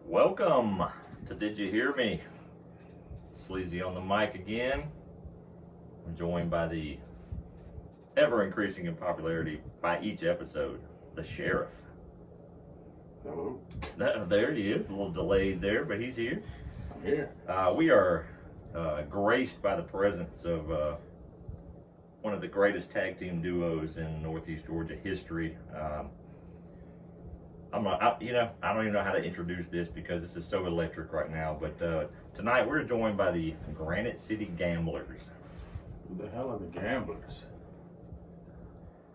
Welcome to Did You Hear Me? Sleezy on the mic again. I'm joined by the ever-increasing in popularity by each episode, the Sheriff. Hello. There he is, a little delayed there, but he's here. I'm here. We are graced by the presence of one of the greatest tag team duos in Northeast Georgia history. I don't even know how to introduce this because this is so electric right now. But tonight we're joined by the Granite City Gamblers. Who the hell are the Gamblers?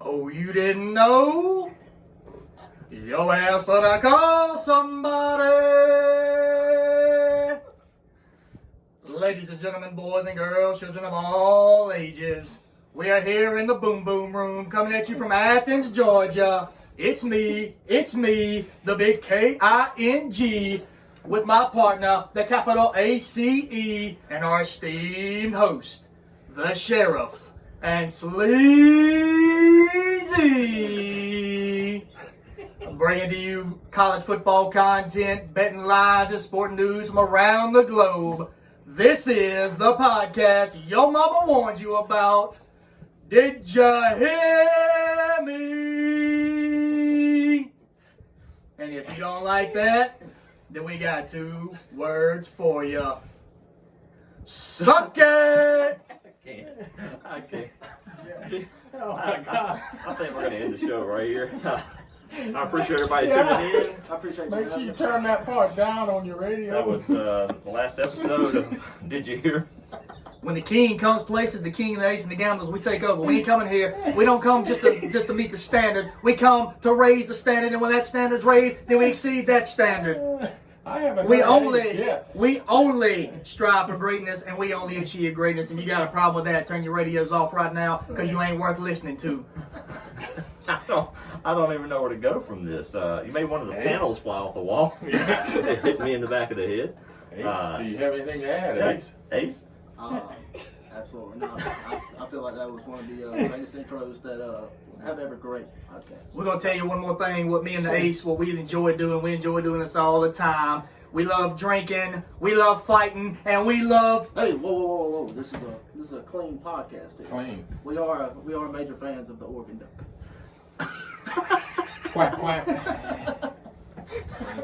Oh, you didn't know? Your ass better call somebody. Ladies and gentlemen, boys and girls, children of all ages, we are here in the Boom Boom Room coming at you from Athens, Georgia. It's me, the big K-I-N-G, with my partner, the capital A-C-E, and our esteemed host, the Sheriff, and Sleezy. Bringing to you college football content, betting lines, and sporting news from around the globe. This is the podcast your mama warned you about. Did ya hear me? And if you don't like that, then we got 2 words for you. Suck it! I can't. Oh my God. I think we're going to end the show right here. I appreciate everybody tuning in. I appreciate Make sure you turn that part down on your radio. That was the last episode of Did You Hear? When the king comes places, the king and the ace and the gamblers, we take over. We ain't coming here. We don't come just to meet the standard. We come to raise the standard, and when that standard's raised, then we exceed that standard. I haven't We heard only it yet. strive for greatness, and we only achieve greatness. And you got a problem with that, turn your radios off right now, because you ain't worth listening to. I don't even know where to go from this. You made one of the panels fly off the wall. It hit me in the back of the head. Ace, do you have anything to add, Ace? Ace? Absolutely not. I feel like that was one of the greatest intros that have ever graced podcasts. We're going to tell you one more thing, what me and the ace, what we enjoy doing. We enjoy doing this all the time. We love drinking, we love fighting, and we love... Hey, whoa! This is a clean podcast here. Clean. We are major fans of the Oregon Duck. Quack, quack.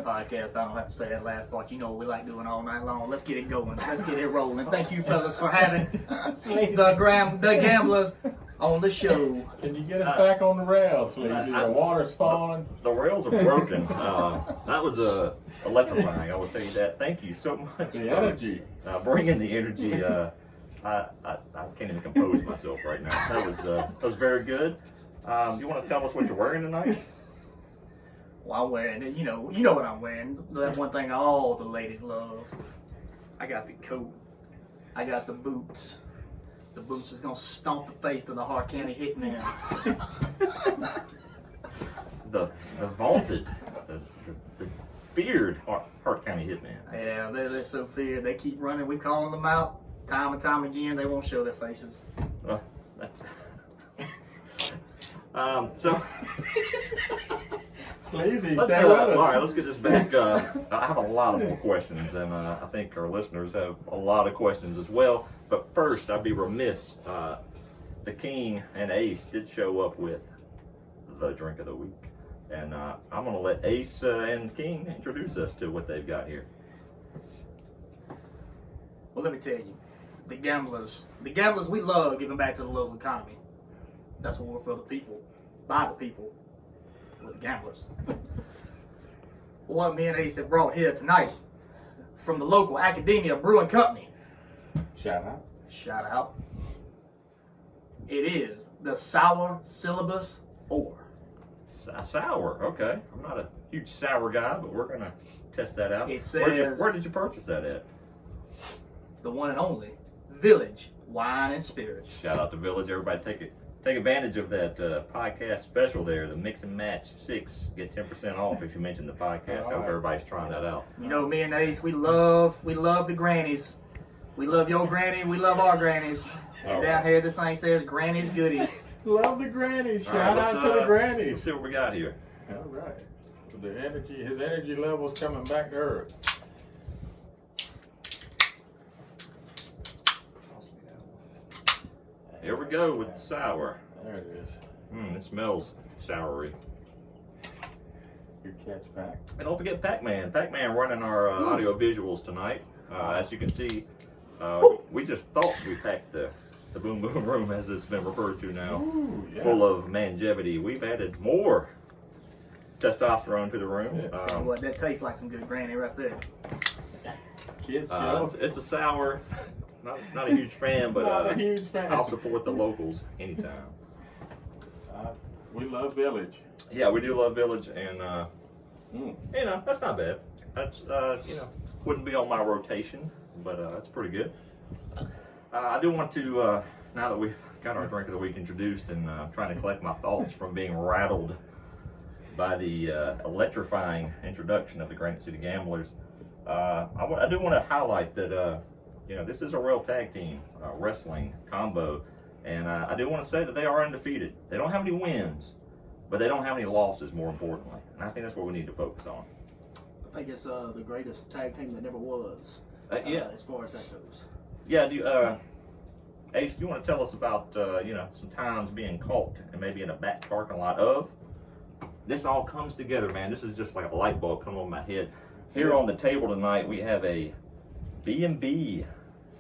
Podcast. I don't have to say that last part. You know what we like doing all night long. Let's get it going. Let's get it rolling. Thank you, fellas, for having the Gamblers on the show. Can you get us back on the rails, Sleazy? The water's falling. The rails are broken. That was electrifying, I will tell you that. Thank you so much. The energy. Bringing the energy. I can't even compose myself right now. That was very good. Do you want to tell us what you're wearing tonight? Well, I'm wearing it. You know what I'm wearing. That one thing all the ladies love. I got the coat. I got the boots. The boots is gonna stomp the face of the Hart County Hitman. the vaunted, the feared Hart County Hitman. Yeah, they're so feared. They keep running. We calling them out time and time again. They won't show their faces. Well, that's so. Sleazy, Let's, stay with us. all right, let's get this back. I have a lot of more questions, and I think our listeners have a lot of questions as well. But first, I'd be remiss. The King and Ace did show up with the drink of the week, and I'm going to let Ace and King introduce us to what they've got here. Well, let me tell you, the gamblers, we love giving back to the local economy. That's what we're for the people, by the people. With the gamblers. What me and Ace have brought here tonight from the local Academia Brewing Company. Shout out. Shout out. It is the Sour Syllabus 4. Sour, okay. I'm not a huge sour guy, but we're going to test that out. It says... Where did you purchase that at? The one and only Village Wine and Spirits. Shout out to Village. Everybody take advantage of that podcast special there, the Mix and Match 6. Get 10% off if you mention the podcast. I hope everybody's trying that out. You know, me and Ace, we love the grannies. We love your granny, we love our grannies. And down here, this thing says Granny's Goodies. Love the grannies. All right, Shout out to the Let's grannies. see what we got here. All right. his energy level's coming back to earth. Here we go with the sour. There it is. It smells soury. Good catch, Pack. And don't forget PackMan. PackMan running our audio visuals tonight. As you can see, we just thought we packed the Boom Boom Room, as it's been referred to now, Ooh, yeah. full of mangevity. We've added more testosterone to the room. What, that tastes like some good granny right there. Kids show. It's a sour. Not a huge fan, but Not a huge fan. I'll support the locals anytime. We love Village. Yeah, we do love Village, and Mm. you know, that's not bad. That's wouldn't be on my rotation, but that's pretty good. I do want to now that we've got our drink of the week introduced and trying to collect my thoughts from being rattled by the electrifying introduction of the Granite City Gamblers. I do want to highlight that this is a real tag team wrestling combo, and I do want to say that they are undefeated. They don't have any wins, but they don't have any losses, more importantly, and I think that's what we need to focus on. I think it's the greatest tag team that never was. Yeah. As far as that goes. Yeah, Ace, do you want to tell us about some times being caught and maybe in a back parking lot of? This all comes together, man. This is just like a light bulb coming on my head. Here on the table tonight, we have a B&B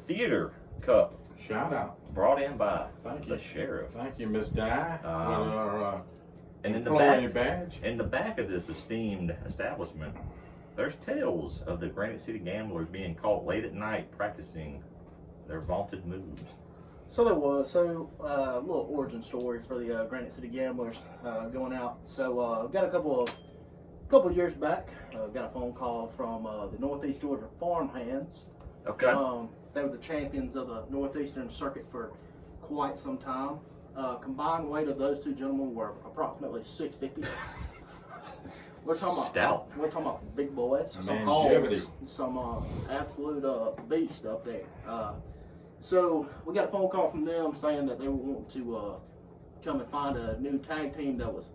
Theater Cup Shout out. brought in by Thank the you. sheriff. Thank you, Miss Di, with our And in the employee back, badge. in the back of this esteemed establishment, there's tales of the Granite City Gamblers being caught late at night practicing their vaunted moves. So there was. A little origin story for the Granite City Gamblers going out. So got a couple years back, got a phone call from the Northeast Georgia Farmhands. Okay. They were the champions of the Northeastern Circuit for quite some time. Combined weight of those two gentlemen were approximately 650. We're talking about Stout. We're talking about big boys. Man, Some longevity. hogs, some absolute beast up there. So we got a phone call from them saying that they were wanting to come and find a new tag team that was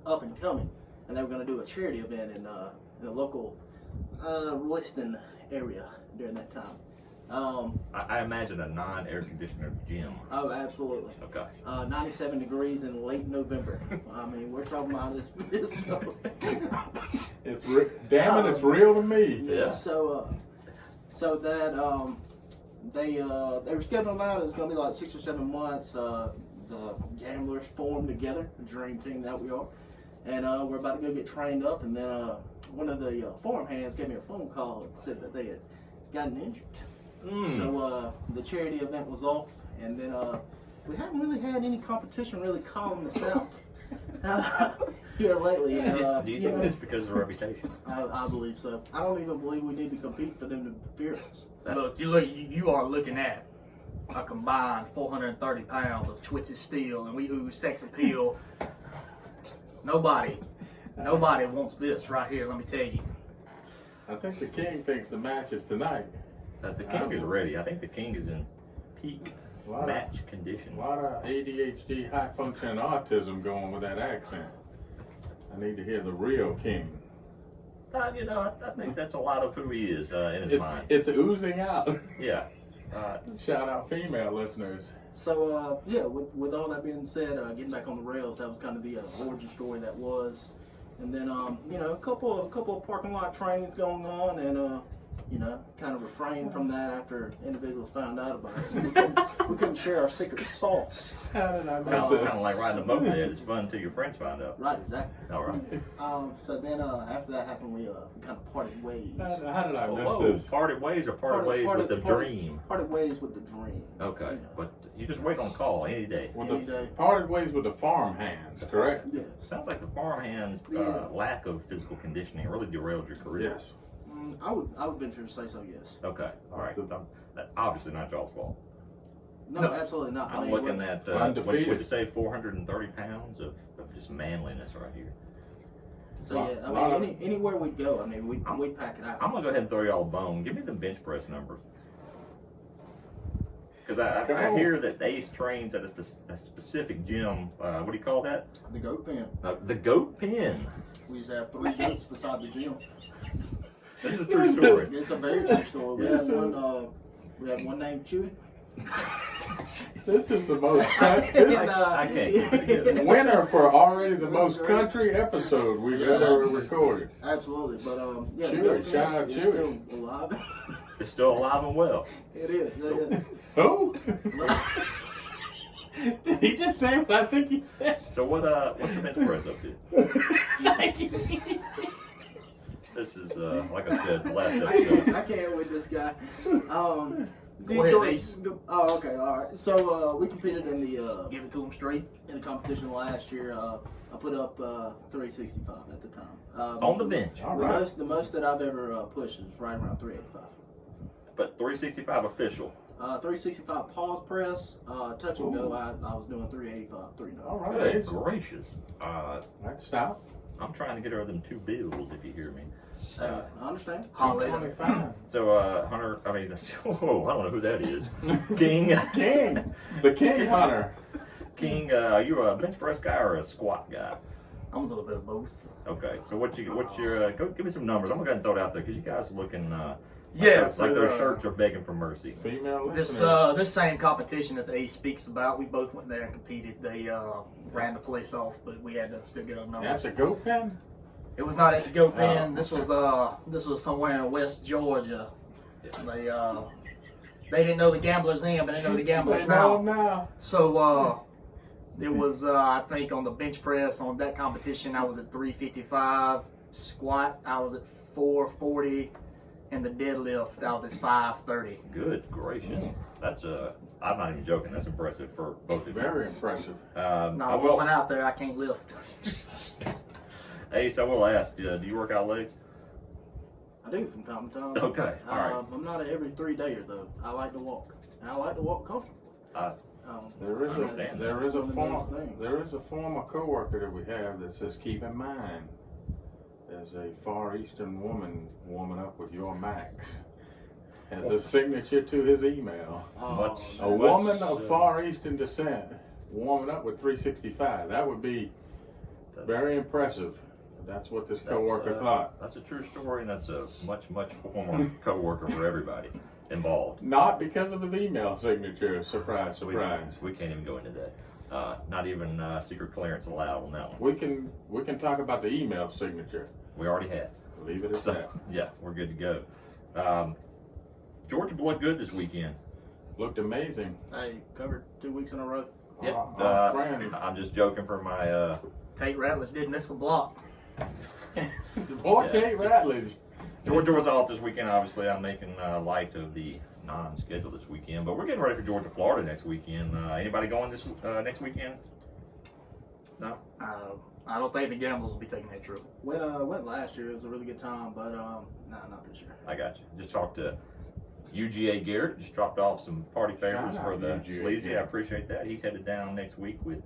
up and coming, and they were going to do a charity event in the local Royston area during that time. I imagine a non-air conditioner gym. Oh, absolutely. Okay. 97 degrees in late November. I mean, we're talking about this. Damn it, it's real to me. Yeah. So that they were scheduled out. It was going to be like 6 or 7 months. The Gamblers formed together, a dream team that we are, and we're about to go get trained up. And then one of the farm hands gave me a phone call and said that they had gotten injured. So the charity event was off, and then we haven't really had any competition really calling us out here lately. Do you think it's because of the reputation? I believe so. I don't even believe we need to compete for them to fear us. Look, you are looking at a combined 430 pounds of twisted steel, and we ooze sex appeal. Nobody wants this right here, let me tell you. I think the King thinks the match is tonight. The King is ready. I think the King is in peak match condition. A lot of ADHD, high functioning autism going with that accent. I need to hear the real King. I think that's a lot of who he is in his mind. It's oozing out. Yeah. Shout out female listeners. So with all that being said, getting back on the rails, that was kind of the origin story that was, and then a couple of parking lot trainings going on, and kind of refrained from that after individuals found out about it. We couldn't share our secret sauce. How did I miss Kind this? of like riding a moped. It's fun until your friends find out. Right, exactly. All right. So then after that happened, we kind of parted ways. How did I miss Whoa, this? parted ways or parted ways with the dream? Parted ways with the dream. Okay, but you just wait on call any day. Any day. Parted ways with the farm hands, correct? Yeah. Sounds like the farmhand's lack of physical conditioning really derailed your career. Yes. I would venture to say so. Yes. Okay, all right. Obviously not y'all's fault. No, absolutely not. I'm looking at, undefeated. would you say 430 pounds of just manliness right here? So yeah, I mean, anywhere we'd go, I mean, we'd pack it out. I'm going to go ahead and throw y'all a bone. Give me the bench press numbers. Because Come I on. hear that Ace trains at a specific gym. What do you call that? The goat pen. The Goat Pen. We used to have 3 goats beside the gym. This is a true story. It's a very true story. Yes. We had one named Chewy. This is the most I can't keep it together. winner for already the most country episode we've ever recorded. Absolutely, but yeah, Chewy, the goat shout pen out is Chewy. still alive. It's still alive and well. It is. So- It is. Who? Did he just say what I think he said? So what's the bench press up to? This is like I said last episode. I can't with this guy. Go ahead, Ace. Oh, okay, all right. So we competed in the Give it to him straight. competition last year. I put up 365 at the time. On the bench. All The right. most that I've ever pushed is right around 385. But 365 official. 365 pause press, touch and go. I was doing 385, 390. All right. Good Ace. gracious. Let's stop. I'm trying to get her them 2 bills, if you hear me. I understand. Holiday. 25. So, Hunter, I mean, whoa, I don't know who that is. King. King. The King Hunter. King, are you a bench press guy or a squat guy? I'm a little bit of both. Okay, so what's your, go give me some numbers. I'm going to go ahead and throw it out there because you guys are looking, Yeah, like, so, like those shirts are begging for mercy. Female This listener. this same competition that the Ace speaks about, we both went there and competed. They ran the place off, but we had to still get our numbers. That's a goat pen? It was not at the Goat Pen. Oh. This was somewhere in West Georgia. They didn't know the Gamblers then, but they know the Gamblers now. now. So it was I think on the bench press on that competition I was at 355. Squat I was at 440, and the deadlift I was at 530. Good gracious. That's I'm not even joking. That's impressive for both of you. Very impressive. I No, will, going out there I can't lift. Ace, I will ask, do you work out legs? I do from time to time. Okay, all right. I'm not an every 3-dayer though. I like to walk, and I like to walk comfortably. There is understand a former coworker that we have that says, keep in mind, there's a Far Eastern woman warming up with your Max. As a signature to his email. Much- A woman of Far Eastern descent warming up with 365. That would be very impressive. That's what this coworker thought. That's a true story, and that's a much former coworker for everybody involved. Not because of his email signature. Surprise, surprise. We can't even go into that. Not even secret clearance allowed on that one. We can talk about the email signature. We already had. Leave it at So, that. yeah, we're good to go. Georgia looked good this weekend. Looked amazing. I covered 2 weeks in a row. Yep. Our friend, I'm just joking for my. Tate Ratledge didn't miss a block. boy, Yeah. Tate Ratledge. Georgia was off this weekend. Obviously, I'm making light of the non-schedule this weekend, but we're getting ready for Georgia, Florida next weekend. Anybody going this next weekend? No. I don't think the Gamblers will be taking that trip. Went last year. It was a really good time, but not this year. I got you. Just talked to UGA Garrett. Just dropped off some party favors Shout for out the UGA Sleezy. I Garrett. appreciate that. He's headed down next week with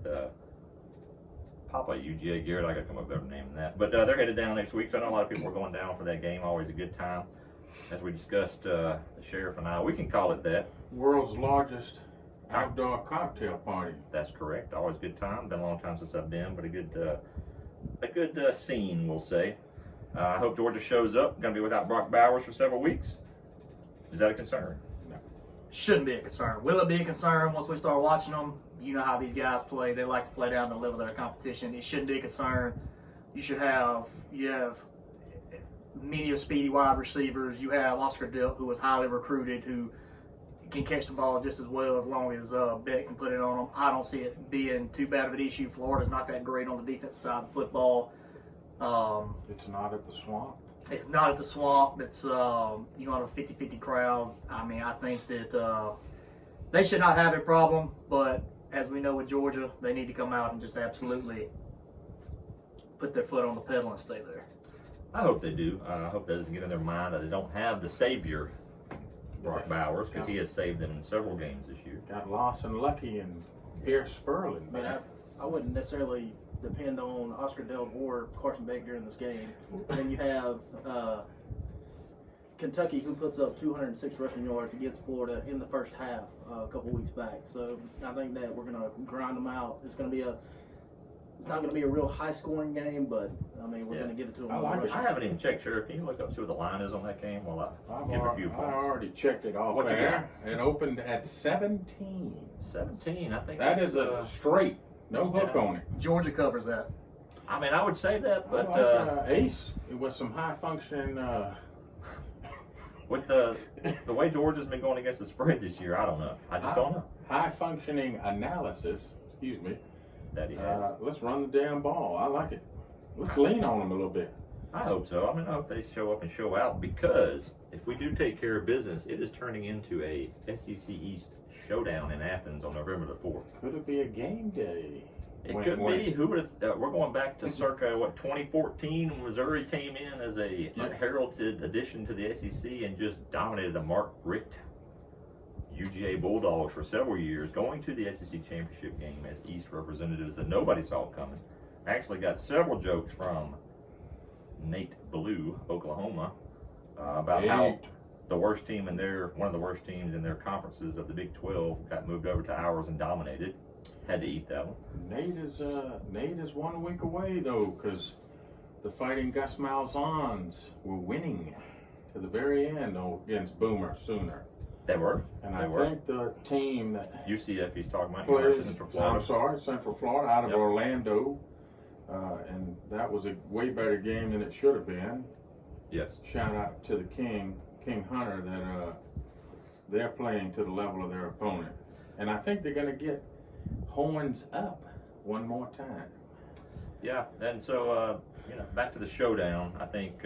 Papa UGA Garrett. I got to come up with a better name than that. But they're headed down next week, so I know a lot of people are going down for that game. Always a good time. As we discussed, the sheriff and I, we can call it that. World's largest outdoor cocktail party. That's correct. Always a good time. Been a long time since I've been, but a good scene, we'll say. I hope Georgia shows up. Going to be without Brock Bowers for several weeks. Is that a concern? Shouldn't be a concern. Will it be a concern once we start watching them? You know how these guys play. They like to play down to the level of their competition. It shouldn't be a concern. You have many of speedy wide receivers. You have Oscar Delp, who was highly recruited, who can catch the ball just as well as long as Beck can put it on them. I don't see it being too bad of an issue. Florida's not that great on the defensive side of football. It's not at the Swamp. It's not at the Swamp. It's a 50-50 crowd. I mean, I think that they should not have a problem, but as we know with Georgia, they need to come out and just absolutely put their foot on the pedal and stay there. I hope they do. I hope that doesn't get in their mind that they don't have the savior, Brock Bowers, because he has saved them in several games this year. Got Lawson Lucky and Pierce Sperling. I mean, I wouldn't necessarily depend on Oscar Delp or Carson Beck during this game. Then you have Kentucky, who puts up 206 rushing yards against Florida in the first half a couple weeks back. So I think that we're going to grind them out. It's not going to be a real high-scoring game, but I mean we're going to give it to them. I like it. I haven't even checked, Sheriff. Can you look up see what the line is on that game while I give a few I points? already checked it off What you there. It opened at 17. 17, I think. That is a straight, no hook yeah. on it. Georgia covers that. I mean, I would say that, but I like, Ace with some high functioning. with the way Georgia's been going against the spread this year, I don't know. I just don't know. High functioning analysis. Excuse me. That he has. Let's run the damn ball. I like it. Let's lean on them a little bit. I hope so. I mean, I hope they show up and show out because if we do take care of business, it is turning into a SEC East showdown in Athens on November the 4th. Could it be a game day? It Wink, could wink. be. Who would have? We're going back to circa 2014 when Missouri came in as a unheralded addition to the SEC and just dominated the Mark Richt UGA Bulldogs for several years, going to the SEC championship game as East representatives that nobody saw coming. Actually, got several jokes from Nate Ballou, Oklahoma, about how the worst team in one of the worst teams in their conferences of the Big 12 got moved over to ours and dominated. Had to eat that one. Nate is 1 week away though, because the Fighting Gus Malzahn's were winning to the very end against Boomer Sooner. They were. And They I were. think the team that UCF he's talking about. plays, University of Central Florida. I'm sorry, Central Florida out of Yep. Orlando, and that was a way better game than it should have been. Yes. Shout out to the King Hunter that they're playing to the level of their opponent, and I think they're going to get horns up one more time. Yeah, and so back to the showdown. I think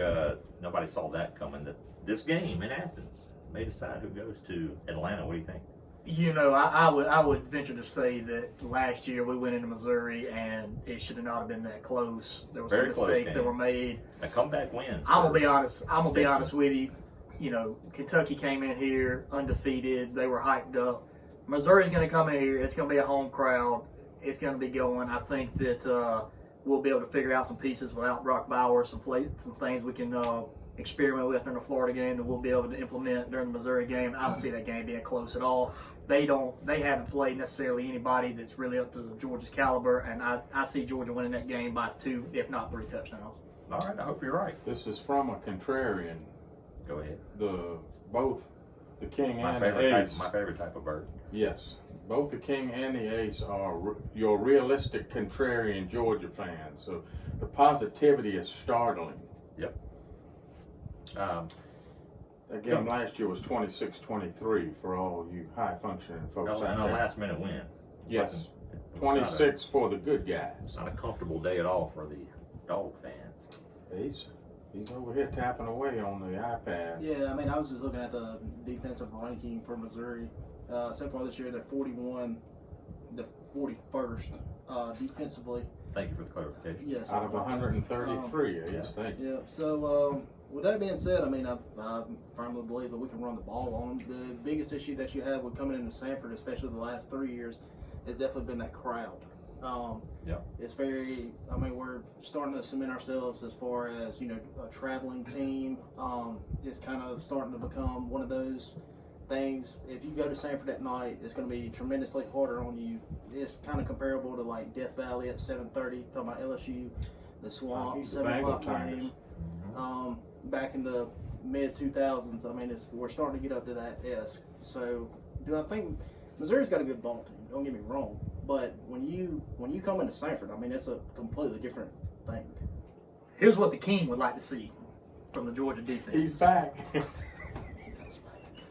nobody saw that coming. That this game in Athens may decide who goes to Atlanta. What do you think? You know, I would venture to say that last year we went into Missouri and it should have not been that close. There were Very some close mistakes game. that were made. A comeback win. I'm gonna be honest. Stetson. With you. You know, Kentucky came in here undefeated. They were hyped up. Missouri's gonna come in here. It's gonna be a home crowd. It's gonna be going. I think that we'll be able to figure out some pieces without Brock Bowers, some things we can experiment with during the Florida game that we'll be able to implement during the Missouri game. I don't see that game being close at all. They haven't played necessarily anybody that's really up to Georgia's caliber, and I see Georgia winning that game by 2, if not 3 touchdowns. All right, I hope you're right. This is from a contrarian. Go ahead. Both the King My and favorite the type. Ace. My favorite type of bird. Yes, both the King and the Ace are your realistic contrarian Georgia fans. So the positivity is startling. Yep. That game last year was 26-23 for all you high-functioning folks out And a there. last-minute win. Yes, It was 26 for the good guys. It's not a comfortable day at all for the dog fans. He's over here tapping away on the iPad. Yeah, I mean, I was just looking at the defensive ranking for Missouri. So far this year, they're 41, the 41st defensively. Thank you for the clarification. Yes. Out of 133, yeah. thank you. Yeah. So with that being said, I mean, I firmly believe that we can run the ball on them. The biggest issue that you have with coming into Sanford, especially the last 3 years, has definitely been that crowd. It's very. I mean, we're starting to cement ourselves as far as a traveling team. It's kind of starting to become one of those things. If you go to Sanford at night, it's going to be tremendously harder on you. It's kind of comparable to like Death Valley at 7:30. Talking about LSU, the Swamp, The 7 Bengal o'clock Tigers. game. Back in the mid 2000s. I mean, we're starting to get up to that esque. So, do I think Missouri's got a good ball team? Don't get me wrong, but when you come into Sanford, I mean, it's a completely different thing. Here's what the King would like to see from the Georgia defense. He's back.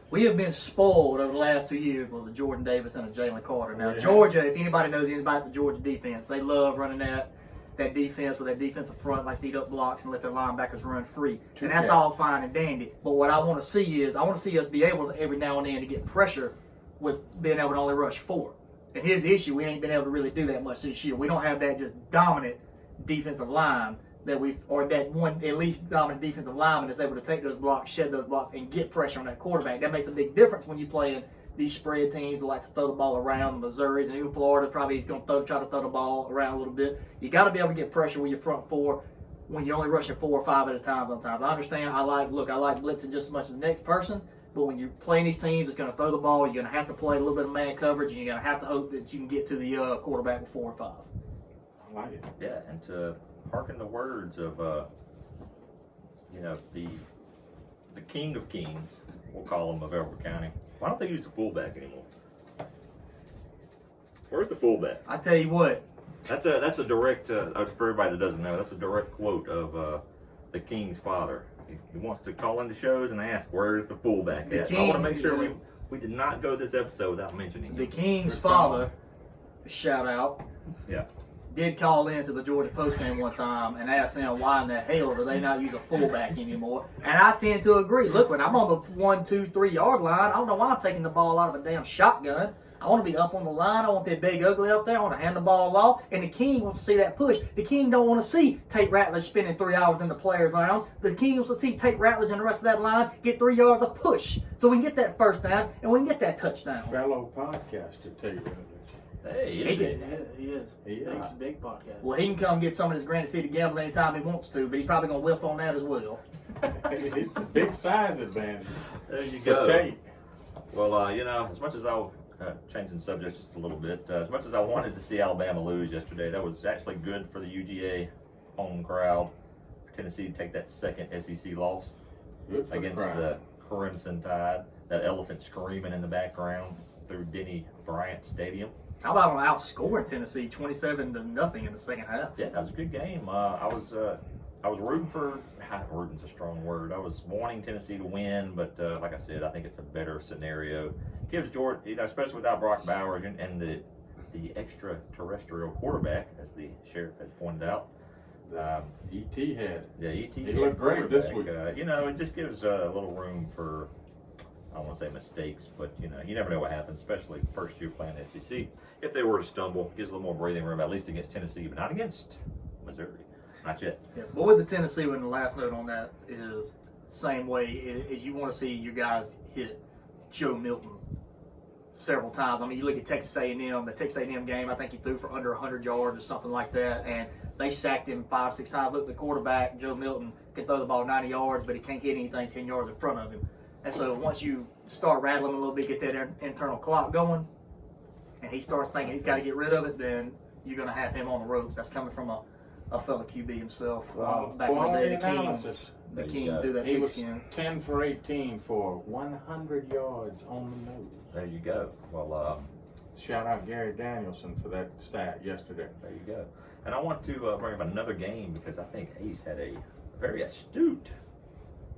We have been spoiled over the last 2 years with a Jordan Davis and a Jalen Carter. Now, Yeah. Georgia, if anybody knows anything about the Georgia defense, they love running that defense with that defensive front, likes to eat up blocks and let their linebackers run free. And that's all fine and dandy. But what I want to see is, I want to see us be able to, every now and then, to get pressure with being able to only rush 4. And here's the issue. We ain't been able to really do that much this year. We don't have that just dominant defensive line or that one at least dominant defensive lineman that's able to take those blocks, shed those blocks, and get pressure on that quarterback. That makes a big difference when you're playing these spread teams who like to throw the ball around. The Missouris and even Florida probably is going to try to throw the ball around a little bit. You got to be able to get pressure with your front 4. when you're only rushing 4 or 5 at a time sometimes. I understand. I like blitzing just as much as the next person. But when you're playing these teams that's going to throw the ball, you're going to have to play a little bit of man coverage, and you're going to have to hope that you can get to the quarterback with 4 or 5. I like it. Yeah, and to hearken the words of, the king of kings, we'll call him, of Elbert County. Why don't they use the fullback anymore? Where's the fullback? I tell you what. That's a direct, for everybody that doesn't know, that's a direct quote of the king's father. He wants to call into shows and ask, where's the fullback at? I want to make sure we did not go this episode without mentioning him. The king's father, shout out, did call in to the Georgia Post game one time and asked them why in the hell do they not use a fullback anymore. And I tend to agree. Look, when I'm on the 1, 2, 3 yard line, I don't know why I'm taking the ball out of a damn shotgun. I want to be up on the line. I want that big ugly up there. I want to hand the ball off. And the king wants to see that push. The king don't want to see Tate Ratledge spending 3 hours in the player's lounge. The king wants to see Tate Ratledge and the rest of that line get 3 yards of push. So we can get that first down and we can get that touchdown. Fellow podcaster, tell you. Hey, He is. He's a big podcast. Well, he can come get some of his Granite City Gamblers anytime he wants to, but he's probably going to whiff on that as well. It's a big size advantage. There you For go. Tate. Well, as much as I'll changing subjects just a little bit, as much as I wanted to see Alabama lose yesterday, that was actually good for the UGA home crowd. Tennessee to take that second SEC loss Good for against the Crimson Tide. That elephant screaming in the background through Denny Bryant Stadium. How about on outscoring Tennessee 27-0 in the second half? Yeah, that was a good game. I was rooting for. Rooting's a strong word. I was wanting Tennessee to win, but like I said, I think it's a better scenario. Gives Georgia, especially without Brock Bowers and the extraterrestrial quarterback, as the sheriff has pointed out. E.T. had. Yeah, E.T. He looked great this week. It just gives a little room for, I don't want to say mistakes, but you never know what happens, especially first year playing the SEC. If they were to stumble, gives a little more breathing room, at least against Tennessee, but not against Missouri. Not yet. Yeah, but with the Tennessee one, the last note on that is same way as you want to see your guys hit Joe Milton several times. I mean, you look at Texas A&M, the Texas A&M game, I think he threw for under 100 yards or something like that, and they sacked him 5, 6 times. Look at the quarterback, Joe Milton, can throw the ball 90 yards, but he can't hit anything 10 yards in front of him. And so once you start rattling him a little bit, get that internal clock going, and he starts thinking he's got to get rid of it, then you're going to have him on the ropes. That's coming from a fellow QB himself. Back in the day, the King threw that He was pigskin. 10 for 18 for 100 yards on the nose. There you go. Well, Shout out Gary Danielson for that stat yesterday. there you go. And I want to bring up another game because I think Ace had a very astute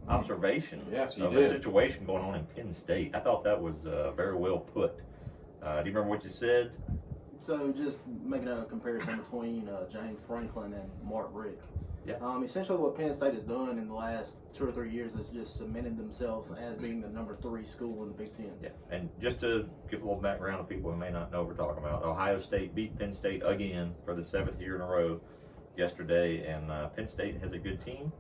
observation Yes, he of did. a situation going on in Penn State. I thought that was very well put. Do you remember what you said? So just making a comparison between James Franklin and Mark Richt. Yeah. Essentially what Penn State has done in the last 2 or 3 years is just cemented themselves as being the number 3 school in the Big Ten. Yeah. And just to give a little background to people who may not know what we're talking about, Ohio State beat Penn State again for the 7th year in a row yesterday, and Penn State has a good team.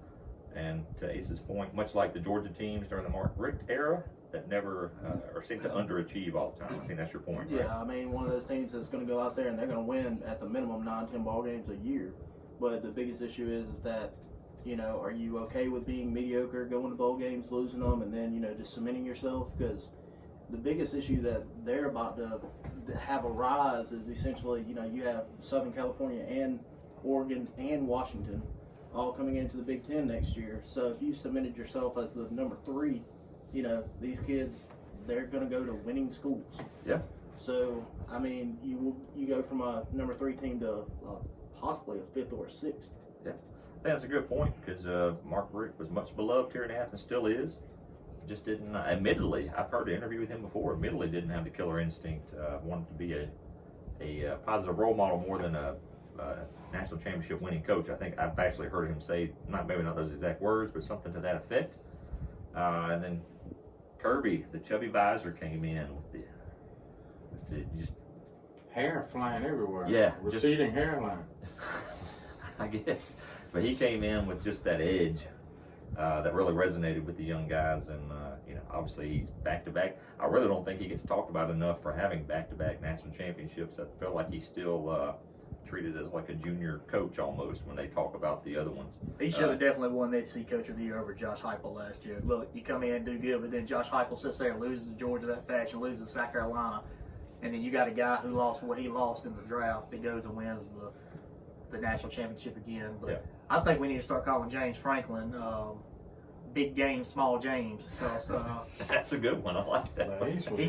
And to Ace's point, much like the Georgia teams during the Mark Richt era, that never or seem to underachieve all the time. I think that's your point, right? Yeah, I mean, one of those teams that's going to go out there and they're going to win at the minimum 9-10 ball games a year. But the biggest issue is that, are you okay with being mediocre, going to bowl games, losing them, and then, just cementing yourself? Because the biggest issue that they're about to have a rise is essentially, you have Southern California and Oregon and Washington all coming into the Big Ten next year. So if you cemented yourself as the number 3, these kids, they're going to go to winning schools. Yeah. So, I mean, you go from a number 3 team to possibly a 5th or a 6th. Yeah. I think that's a good point because Mark Richt was much beloved here in Athens, still is. Just didn't, admittedly, I've heard an interview with him before, admittedly didn't have the killer instinct. Wanted to be a positive role model more than a national championship winning coach. I think I've actually heard him say, maybe not those exact words, but something to that effect. And then Kirby, the chubby visor, came in with the just Hair flying everywhere. Yeah, Receding hairline. I guess, but he came in with just that edge that really resonated with the young guys, and obviously he's back-to-back. I really don't think he gets talked about enough for having back-to-back national championships. I feel like he's still treated as like a junior coach almost when they talk about the other ones. He should have definitely won the SEC Coach of the Year over Josh Heupel last year. Look, you come in and do good, but then Josh Heupel sits there and loses to Georgia that fashion, loses to South Carolina, and then you got a guy who lost what he lost in the draft that goes and wins the national championship again. But Yeah. I think we need to start calling James Franklin Big Game Small James, because That's a good one. I like that. he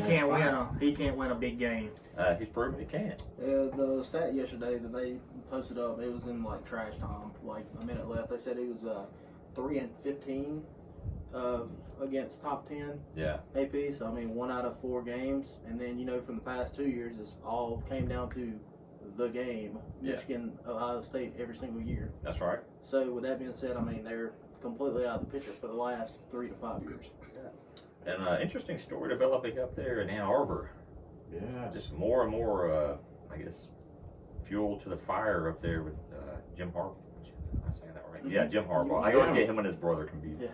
can't win a big game. He's proven he can. The stat yesterday that they posted up, it was in like trash time, like a minute left. They said he was 3-15 against top 10 Yeah. AP. So I mean, 1 out of 4 games, and then from the past 2 years, it's all came down to the game. Yeah. Michigan, Ohio State every single year. That's right. So with that being said, I mean they're completely out of the picture for the last 3 to 5 years. And interesting story developing up there in Ann Arbor. Yeah. Just more and more, I guess, fuel to the fire up there with Jim Harbaugh. Am I saying that right? Yeah, Jim Harbaugh. I always get him and his brother confused. Yeah.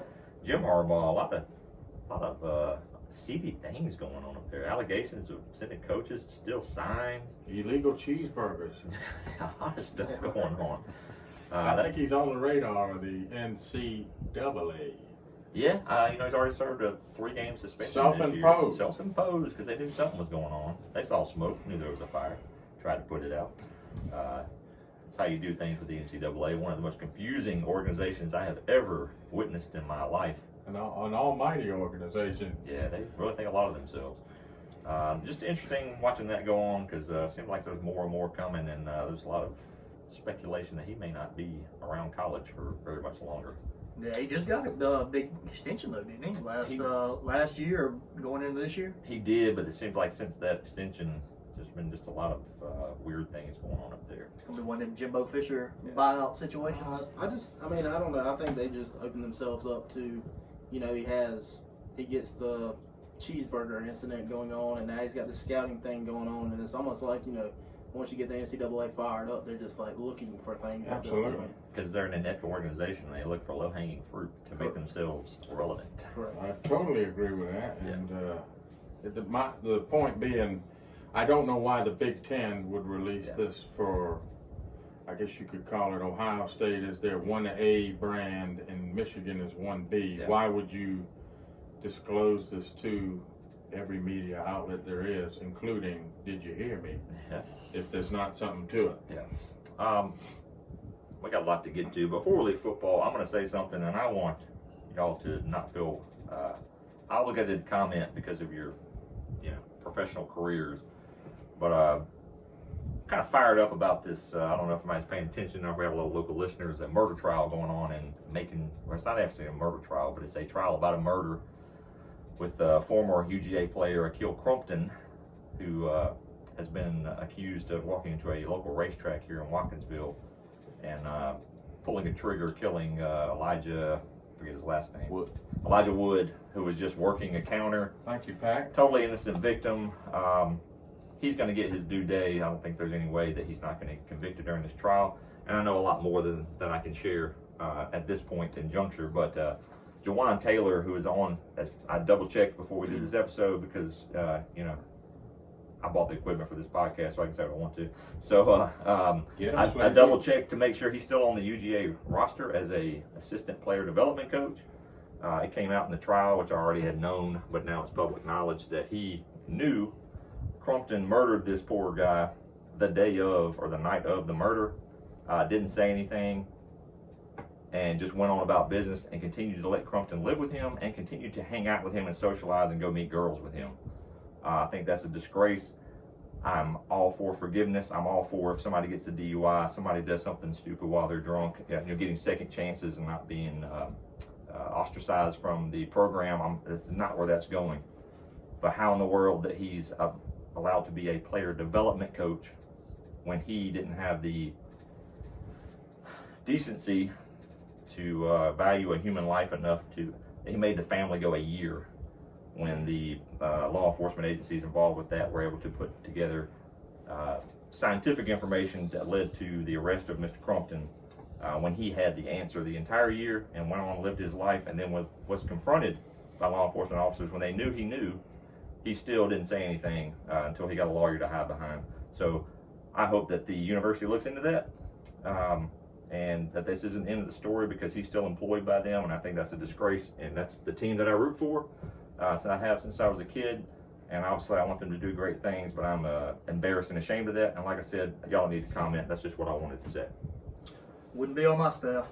Jim Harbaugh, a lot of seedy things going on up there. Allegations of sending coaches to steal signs. Illegal cheeseburgers. A lot of stuff going on. I think he's on the radar of the NCAA. Yeah, he's already served a 3-game suspension. Self-imposed. Self-imposed, because they knew something was going on. They saw smoke, knew there was a fire, tried to put it out. That's how you do things with the NCAA. One of the most confusing organizations I have ever witnessed in my life. An almighty organization. Yeah, they really think a lot of themselves. Just interesting watching that go on, because it seems like there's more and more coming, and there's a lot of speculation that he may not be around college for very much longer. Yeah, he just got a big extension though, didn't he? Last year or going into this year? He did, but it seems like since that extension, there's been just a lot of weird things going on up there. It's gonna be one of them Jimbo Fisher buyout situations. I don't know. I think they just opened themselves up to, he gets the cheeseburger incident going on, and now he's got the scouting thing going on, and it's almost like, once you get the NCAA fired up, they're just like looking for things. Absolutely. Because they're an inept organization, they look for low-hanging fruit to make themselves relevant. Correct. I totally agree with that. Yeah. And the point being, I don't know why the Big Ten would release this for, I guess you could call it Ohio State is their 1A brand and Michigan is 1B. Yeah. Why would you disclose this to every media outlet there is, including Did You Hear Me? Yeah. If there's not something to it. Yeah. We got a lot to get to. Before we leave football, I'm going to say something, and I want y'all to not feel obligated to comment because of your, professional careers. But kind of fired up about this. I don't know if anybody's paying attention or if we have a lot of local listeners. A murder trial going on in Macon. Well, it's not actually a murder trial, but it's a trial about a murder with former UGA player Akil Crumpton, who has been accused of walking into a local racetrack here in Watkinsville and pulling a trigger, killing Elijah, I forget his last name, Elijah Wood, who was just working a counter. Thank you, Pack. Totally innocent victim. He's going to get his due day. I don't think there's any way that he's not going to get convicted during this trial. And I know a lot more than I can share at this point in juncture, but Jawan Taylor, who is on, as I double checked before we did this episode because I bought the equipment for this podcast, so I can say what I want to. So I double checked to make sure he's still on the UGA roster as a assistant player development coach. It came out in the trial, which I already had known, but now it's public knowledge that he knew Crumpton murdered this poor guy the day of or the night of the murder. Didn't say anything and just went on about business and continued to let Crumpton live with him and continued to hang out with him and socialize and go meet girls with him. I think that's a disgrace. I'm all for forgiveness. I'm all for if somebody gets a DUI, somebody does something stupid while they're drunk, getting second chances and not being ostracized from the program. This is not where that's going. But how in the world that he's allowed to be a player development coach when he didn't have the decency to value a human life enough to, he made the family go a year when the law enforcement agencies involved with that were able to put together scientific information that led to the arrest of Mr. Crumpton when he had the answer the entire year and went on and lived his life, and then was confronted by law enforcement officers when they knew, he still didn't say anything until he got a lawyer to hide behind. So I hope that the university looks into that, and that this isn't the end of the story, because he's still employed by them, and I think that's a disgrace. And that's the team that I root for. So I have since I was a kid, and obviously I want them to do great things, but I'm embarrassed and ashamed of that. And like I said, y'all need to comment. That's just what I wanted to say. Wouldn't be on my staff.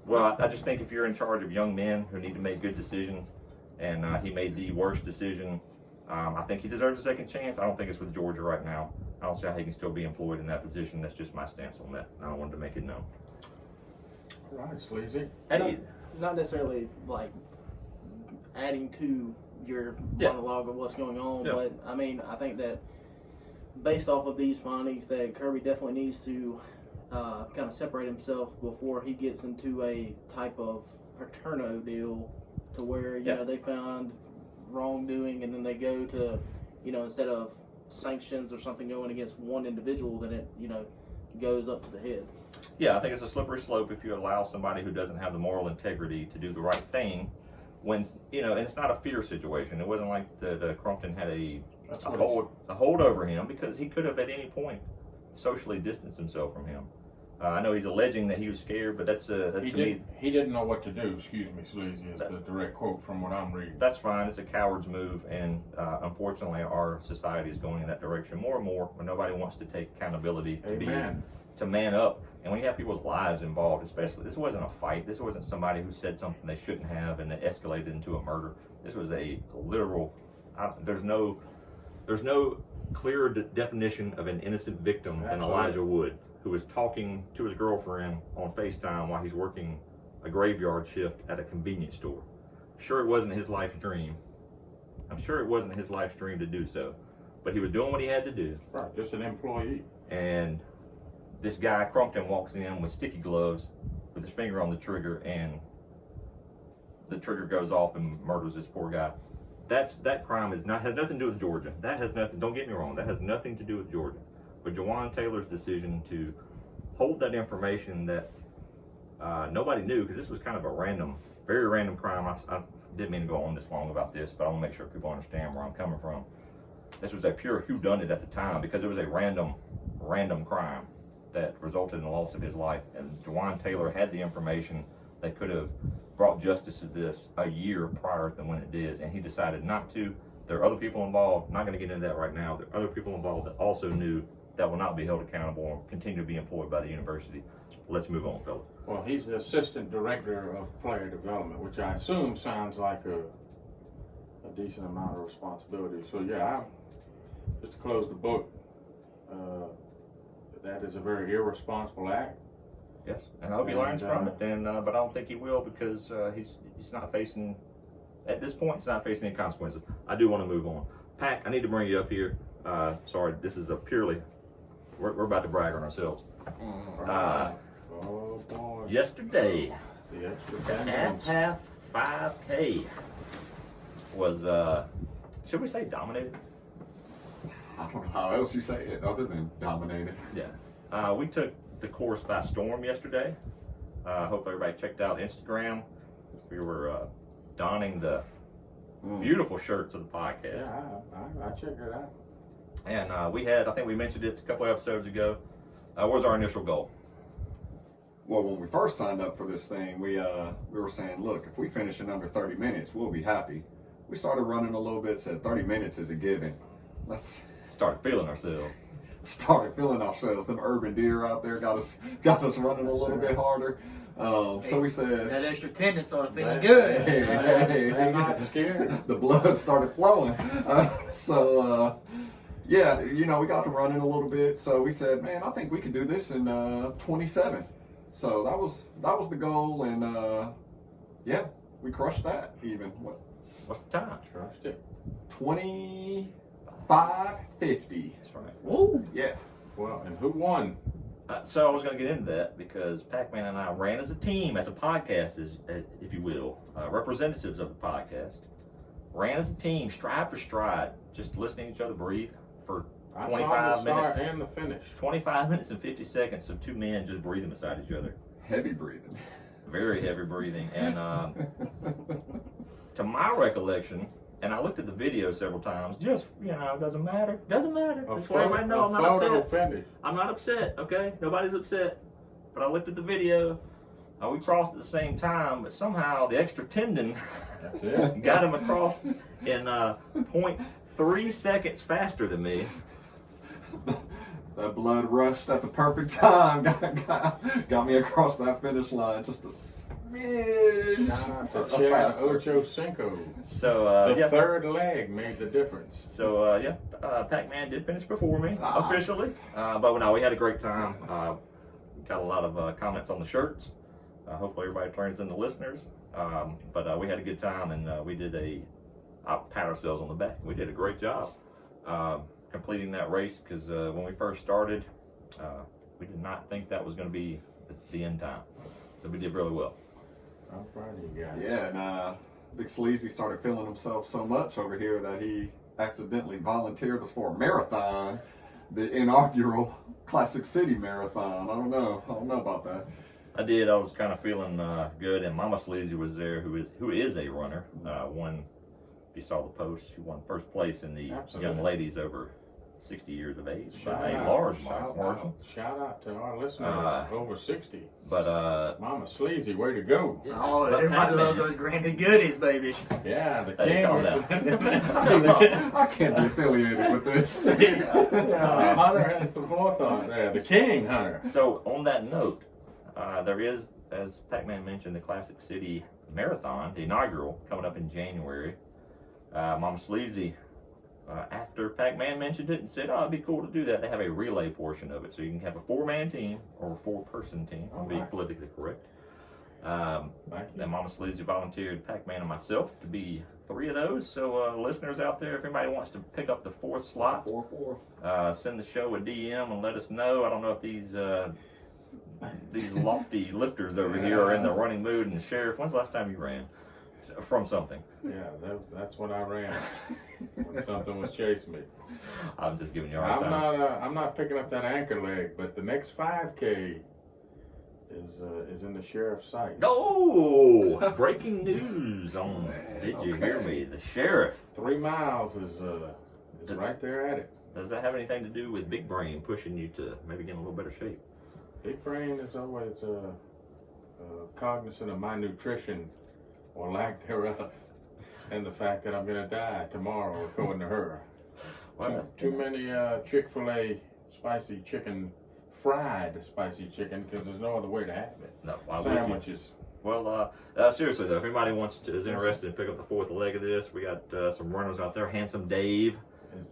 Well, I just think if you're in charge of young men who need to make good decisions, and he made the worst decision, I think he deserves a second chance. I don't think it's with Georgia right now. I don't see how he can still be employed in that position. That's just my stance on that. I wanted to make it known. All right, Sleezy. Hey, Not necessarily like adding to your Yeah. monologue of what's going on, Yeah. but I mean, I think that based off of these findings, that Kirby definitely needs to kind of separate himself before he gets into a type of paterno deal, to where you Yeah. know they found wrongdoing and then they go to, you know, instead of sanctions or something going against one individual, then it, you know, goes up to the head. yeah, I think it's a slippery slope if you allow somebody who doesn't have the moral integrity to do the right thing, when, you know, and it's not a fear situation. It wasn't like the Crumpton had a hold over him, because he could have at any point socially distanced himself from him. I know he's alleging that he was scared, but that's to me. He didn't know what to do. Excuse me, Sleazy, is the direct quote from what I'm reading. That's fine. It's a coward's move, and unfortunately, our society is going in that direction more and more, when nobody wants to take accountability Amen. to man up. And when you have people's lives involved, especially, this wasn't a fight. This wasn't somebody who said something they shouldn't have and it escalated into a murder. This was a literal. There's no clearer definition of an innocent victim than Absolutely. Elijah Wood, who was talking to his girlfriend on FaceTime while he's working a graveyard shift at a convenience store. Sure, it wasn't his life's dream. I'm sure it wasn't his life's dream to do so, but he was doing what he had to do. Right, just an employee. And this guy Crumpton walks in with sticky gloves, with his finger on the trigger, and the trigger goes off and murders this poor guy. That crime has nothing to do with Georgia. That has nothing. Don't get me wrong. That has nothing to do with Georgia. But Jawan Taylor's decision to hold that information that nobody knew, because this was kind of a very random crime. I didn't mean to go on this long about this, but I want to make sure people understand where I'm coming from. This was a pure whodunit at the time, because it was a random crime that resulted in the loss of his life. And Jawan Taylor had the information that could have brought justice to this a year prior than when it did, and he decided not to. There are other people involved. Not going to get into that right now. There are other people involved that also knew, that will not be held accountable or continue to be employed by the university. Let's move on, Philip. Well, he's the assistant director of player development, which I assume sounds like a decent amount of responsibility. So yeah, just to close the book, that is a very irresponsible act. Yes, and I hope he learns from it. And but I don't think he will, because he's not facing, at this point, he's not facing any consequences. I do want to move on. Pack, I need to bring you up here. Sorry, this is a purely. We're about to brag on ourselves. Oh boy. Yesterday, The extra at half 5K was, should we say dominated? I don't know how else you say it other than dominated. Yeah. We took the course by storm yesterday. Hope everybody checked out Instagram. We were donning the beautiful shirts of the podcast. Yeah, I checked it out. And we had, I think we mentioned it a couple episodes ago. What was our initial goal? Well, when we first signed up for this thing, we were saying, look, if we finish in under 30 minutes, we'll be happy. We started running a little bit, said 30 minutes is a given. Let's Started feeling ourselves. started feeling ourselves. Them urban deer out there got us running a little bit harder. So we said, That extra tendon started feeling good. They're not scared. the blood started flowing. Yeah, you know, we got to running a little bit. So we said, man, I think we could do this in 27. So that was the goal, and yeah, we crushed that. Even What's the time? Trust it. 25:50. That's right. Woo! Yeah. Well, and who won? So I was going to get into that, because PackMan and I ran as a team, as a podcast, if you will, representatives of the podcast. Ran as a team, stride for stride, just listening to each other breathe for I 25 saw the start minutes. and the finish. 25 minutes and 50 seconds of two men just breathing beside each other. Heavy breathing. Very heavy breathing. And to my recollection, And I looked at the video several times. Just, it doesn't matter. Doesn't matter. A Just let everybody know I'm not photo upset. finish. I'm not upset, okay? Nobody's upset. But I looked at the video. We crossed at the same time, but somehow the extra tendon That's it. got him across in 0.3 seconds faster than me. That blood rushed at the perfect time. Got me across that finish line just a smidge. Shout out to Chad Ocho Cinco. So, The third leg made the difference. So, PackMan did finish before me, officially. But no, we had a great time. Got a lot of comments on the shirts. Hopefully everybody turns into listeners. But we had a good time, and I'll pat ourselves on the back. We did a great job completing that race, because when we first started, we did not think that was going to be the end time. So we did really well. I'm proud of you guys. Yeah, and Big Sleezy started feeling himself so much over here that he accidentally volunteered us for a marathon, the inaugural Classic City Marathon. I don't know about that. I did. I was kind of feeling good, and Mama Sleezy was there, who is a runner. Won, if you saw the post, she won first place in the Absolutely. young ladies over 60 years of age Shout by a out. large Shout margin. out. Shout out to our listeners over 60. But Mama Sleazy, way to go. Oh, but everybody PackMan- loves those Granite goodies, baby. Yeah, the Hey, king. calm I can't be affiliated with this. Yeah, Hunter had some forethought there. The king, Hunter. So on that note, there is, as PackMan mentioned, the Classic City Marathon, the inaugural, coming up in January. Mama Sleazy, after PackMan mentioned it and said, it'd be cool to do that, they have a relay portion of it. So you can have a 4-man team or a 4-person team, to be Alright. politically correct. Thank you. And Mama Sleazy volunteered PackMan and myself to be 3 of those. So listeners out there, if anybody wants to pick up the 4th slot, 4-4. send the show a DM and let us know. I don't know if these lofty lifters over here are in the running mood. And Sheriff, when's the last time you ran from something? Yeah, that's when I ran. When something was chasing me. I'm just giving you a hard time. I'm not picking up that anchor leg, but the next 5K is in the sheriff's sight. Oh, breaking news on Did You Hear Me? The Sheriff. 3 miles is right there at it. Does that have anything to do with Big Brain pushing you to maybe get in a little better shape? Big Brain is always cognizant of my nutrition or lack thereof, and the fact that I'm gonna die tomorrow, according to her. Well, Too many Chick-fil-A spicy chicken, fried spicy chicken, because there's no other way to have it. no, why would you? Sandwiches. Well, seriously though, if anybody is interested in pick up the 4th leg of this, we got some runners out there. Handsome Dave.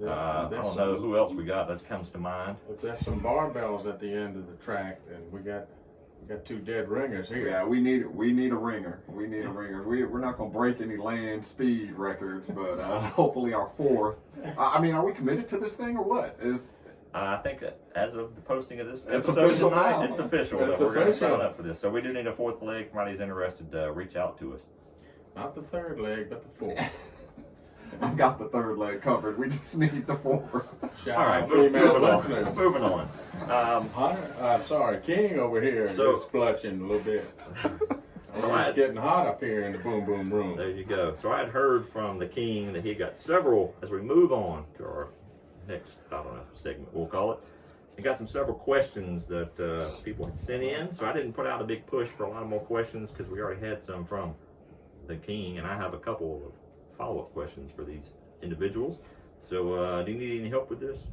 I don't know who else we got that comes to mind. If there's some barbells at the end of the track, and we got 2 dead ringers here. Yeah, we need a ringer. We need a ringer. We're not gonna break any land speed records, but hopefully our 4th. I mean, are we committed to this thing or what? I think as of the posting of this It's episode official tonight, now. it's official It's that we're going to official. sign up for this. So we do need a 4th leg. If anybody's interested, reach out to us. Not the 3rd leg, but the 4th. I've got the 3rd leg covered. We just need the 4th. Shout All right, out female moving listeners. on. Moving on. Hunter, sorry, King over here So- is splutching a little bit. Right. It's getting hot up here in the boom boom room. There you go. So I had heard from the King that he got several, as we move on to our next, segment, we'll call it. He got several questions that people had sent in. So I didn't put out a big push for a lot more questions because we already had some from the King, and I have a couple of follow-up questions for these individuals. So do you need any help with this?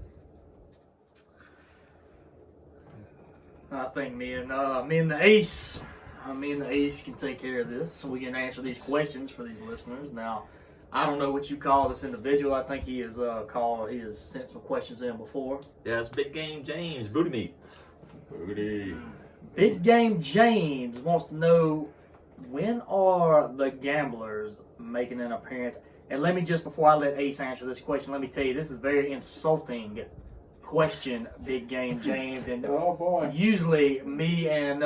I think me and the Ace can take care of this, so we can answer these questions for these listeners. Now, I don't know what you call this individual. I think he has sent some questions in before. Yeah, it's Big Game James, Booty Meat. Booty. Big Game James wants to know, when are the Gamblers making an appearance? And let me just, before I let Ace answer this question, let me tell you, this is a very insulting question, Big Game James. And Oh boy. usually me and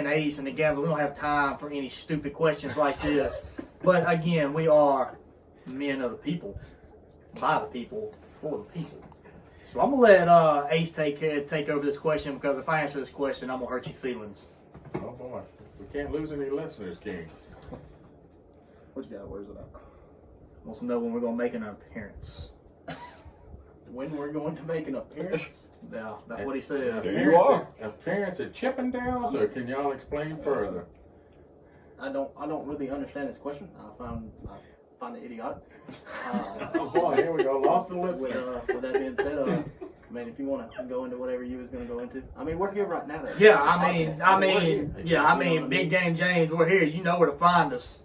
Ace and the Gambler, we don't have time for any stupid questions like this. But again, we are men of the people, by the people, for the people. So I'm gonna let Ace take over this question, because if I answer this question, I'm gonna hurt your feelings. Oh boy. We can't lose any listeners, King. What you got? Where's it at? Wants to know when we're going to make an appearance. When we're going to make an appearance? Yeah, that's what he says. There you are. Appearance at Chippendales, or can y'all explain further? I don't really understand this question. I find it idiotic. Oh boy, here we go. Lost the listener. With that being said, I mean, if you want to go into whatever you was going to go into, I mean, we're here right now. Though. Yeah, I mean, Big Game James, we're here. You know where to find us.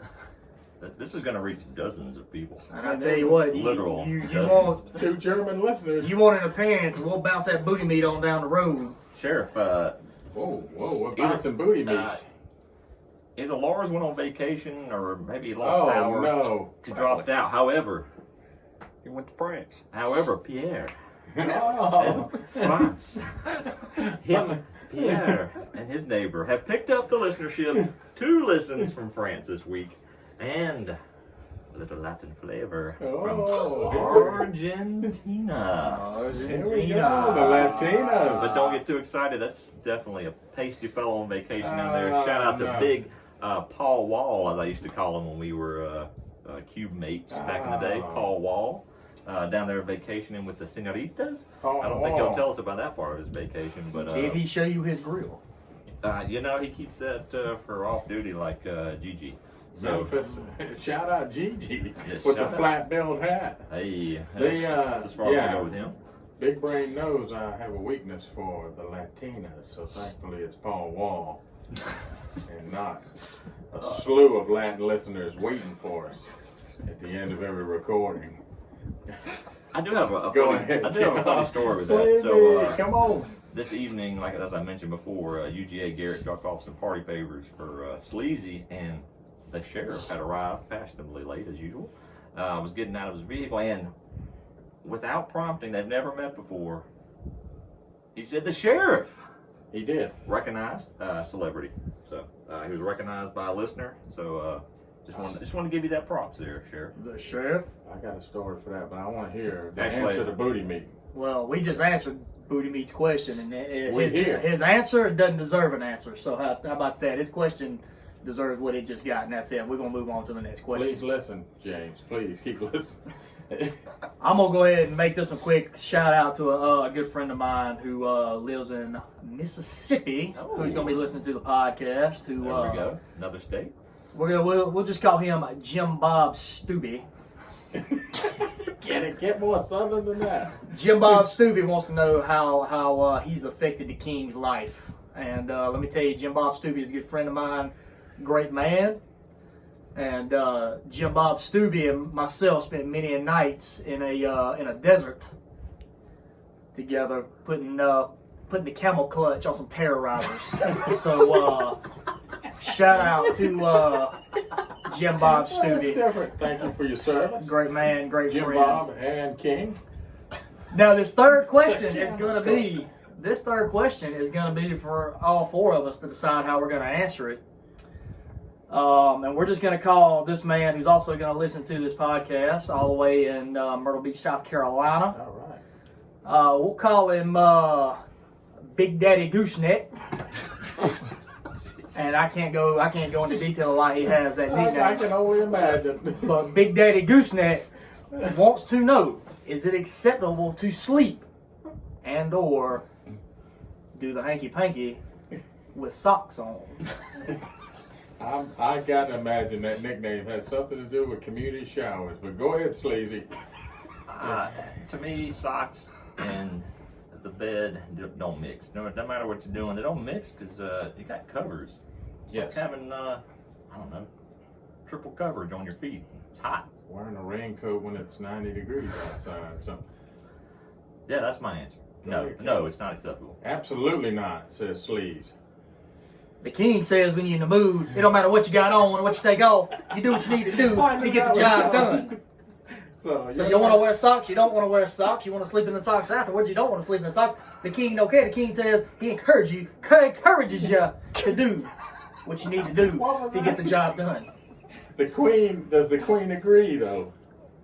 This is going to reach dozens of people. And I tell you what, Literal. you want 2 German listeners. you want an appearance, and we'll bounce that booty meat on down the road. Sheriff, Whoa, we're bouncing booty meats. either Lars went on vacation or maybe he lost power. No. He dropped out. However, He went to France. Pierre Oh. and France, Pierre and his neighbor have picked up the listenership. 2 listens from France this week. And a little Latin flavor Oh, from Argentina. Here we go, the Latinos. But don't get too excited. That's definitely a pasty fellow on vacation down there. Shout out to no. Big Paul Wall, as I used to call him when we were cube mates back in the day. Oh. Paul Wall. Down there vacationing with the senoritas. Paul I don't think he'll Wall. tell us about that part of his vacation, but Did he show you his grill? he keeps that for off duty like Gigi. So Memphis, shout out Gigi Yes, with the shout out. flat-billed hat. hey, They, that's as far as yeah. we go with him. Big Brain knows I have a weakness for the Latinas, so thankfully it's Paul Wall and not a slew of Latin listeners waiting for us at the end of every recording. I do have a Go funny, ahead. I do have a funny story with that. Sleazy, So come on. this evening, like as I mentioned before, UGA Garrett dropped off some party favors for Sleazy, and the sheriff had arrived fashionably late as usual. Was getting out of his vehicle, and without prompting, they've never met before. He said, "The sheriff." He did. Recognized celebrity, so he was recognized by a listener. So just wanted to give you that props there, Sheriff. The sheriff? I got a story for that, but I want to hear the Actually- answer to booty meat. Well, we just answered Booty Meat's question, and We're here. his answer doesn't deserve an answer. So how about that? His question deserves what it just got, and that's it. We're going to move on to the next question. Please listen, James. Please keep listening. I'm going to go ahead and make this a quick shout out to a good friend of mine who lives in Mississippi, who's going to be listening to the podcast. Who, There we go, another state. We'll just call him Jim Bob Stubby. Can it get more southern than that? Jim Bob Stubby wants to know how he's affected the King's life. And let me tell you, Jim Bob Stubby is a good friend of mine, great man. And Jim Bob Stubby and myself spent many a nights in a desert together, putting the camel clutch on some terrorizers. So shout out to Jim Bob That's Stubby. different. Thank you for your service. Great man, great Jim friend. Bob and King. Now this third question is going to be for all 4 of us to decide how we're going to answer it. And we're just going to call this man, who's also going to listen to this podcast all the way in Myrtle Beach, South Carolina. All right. We'll call him Big Daddy Gooseneck. And I can't go into detail of why he has that I nickname. can only imagine. But Big Daddy Gooseneck wants to know, is it acceptable to sleep and or do the hanky-panky with socks on? I got to imagine that nickname has something to do with community showers. But go ahead, Sleazy. To me, socks and the bed don't mix. No matter what you're doing, they don't mix because you got covers. It's Yes. like having, triple coverage on your feet. It's hot. Wearing a raincoat when it's 90 degrees outside or something. Yeah, that's my answer. No, it's not acceptable. Absolutely not, says Sleaze. The King says when you're in the mood, it don't matter what you got on or what you take off, you do what you need to do to get the job done. So So you don't want to wear socks, you don't want to wear socks, you want to sleep in the socks afterwards, you don't want to sleep in the socks. The King don't care. The King says he encourages you to do what you need to do to get the job done. Does the Queen agree though?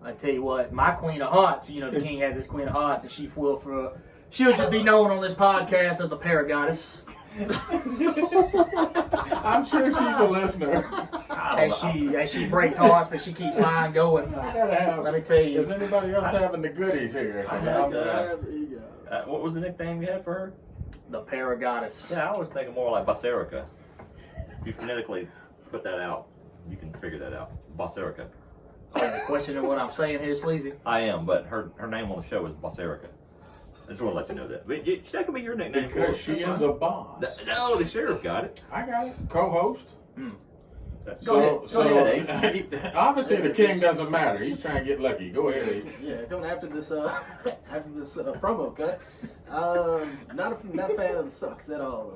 I tell you what, my Queen of Hearts, the King has his Queen of Hearts, and she'll just be known on this podcast as the Paragoddess. I'm sure she's a listener. I as don't know. she breaks hearts, but she keeps mine going. I gotta have. Let me tell you. Is anybody else having the goodies here? 'Cause I I'm, had, what was the nickname you had for her? The Paragoddess. Yeah, I was thinking more like Baserica. If you phonetically put that out, you can figure that out. Baserica. Are you questioning what I'm saying here, Sleazy? I am, but her name on the show is Baserica. I just want to let you know that. But that could be your nickname. for her. because she That's is fine. a boss. No, the sheriff got it. I got it. Co-host. Go ahead, Ace. Obviously the king doesn't matter. He's trying to get lucky. Go ahead, Ace. Yeah, coming after this promo cut. Not a fan of the sucks at all.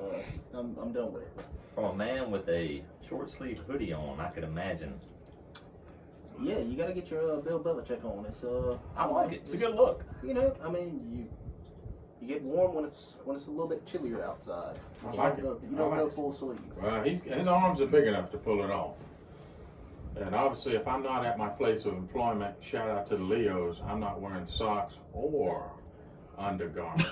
I'm done with it. From a man with a short sleeve hoodie on, I could imagine. Yeah, you gotta get your Bill Belichick on. It's I like it. It's a good look. You know, I mean, you get warm when it's a little bit chillier outside. But I like it. You don't I go like it. full sleeve. Well, his arms are big enough to pull it off. And obviously, if I'm not at my place of employment, shout out to the Leos, I'm not wearing socks or undergarments.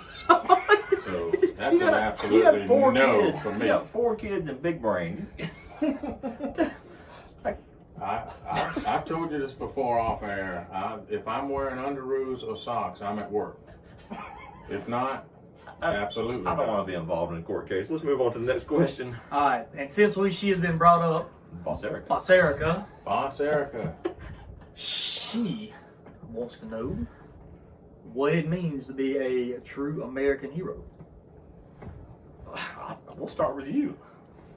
So that's an absolutely no kids. for You me. got 4 kids and big brain. I've told you this before off air. If I'm wearing underoos or socks, I'm at work. If not, absolutely. I don't want to be involved in a court case. Let's move on to the next question. All right, and since she has been brought up, Boss Erica. Boss Erica, Boss Erica. she wants to know what it means to be a true American hero. We'll start with you.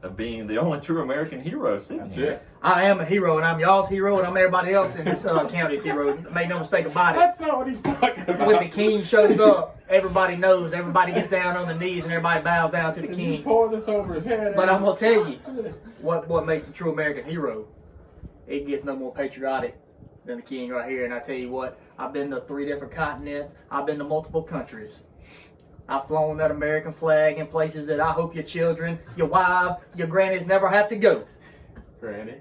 Of being the only true American hero sitting That's here. it. I am a hero, and I'm y'all's hero, and I'm everybody else in this county's hero. Make no mistake about it. That's not what he's talking about. When the king shows up, everybody knows. Everybody gets down on their knees, and everybody bows down to the You king. pour this over his head. But I'm gonna tell you what makes a true American hero. It gets no more patriotic than the king right here. And I tell you what, I've been to 3 different continents. I've been to multiple countries. I've flown that American flag in places that I hope your children, your wives, your grannies never have to go. Granny.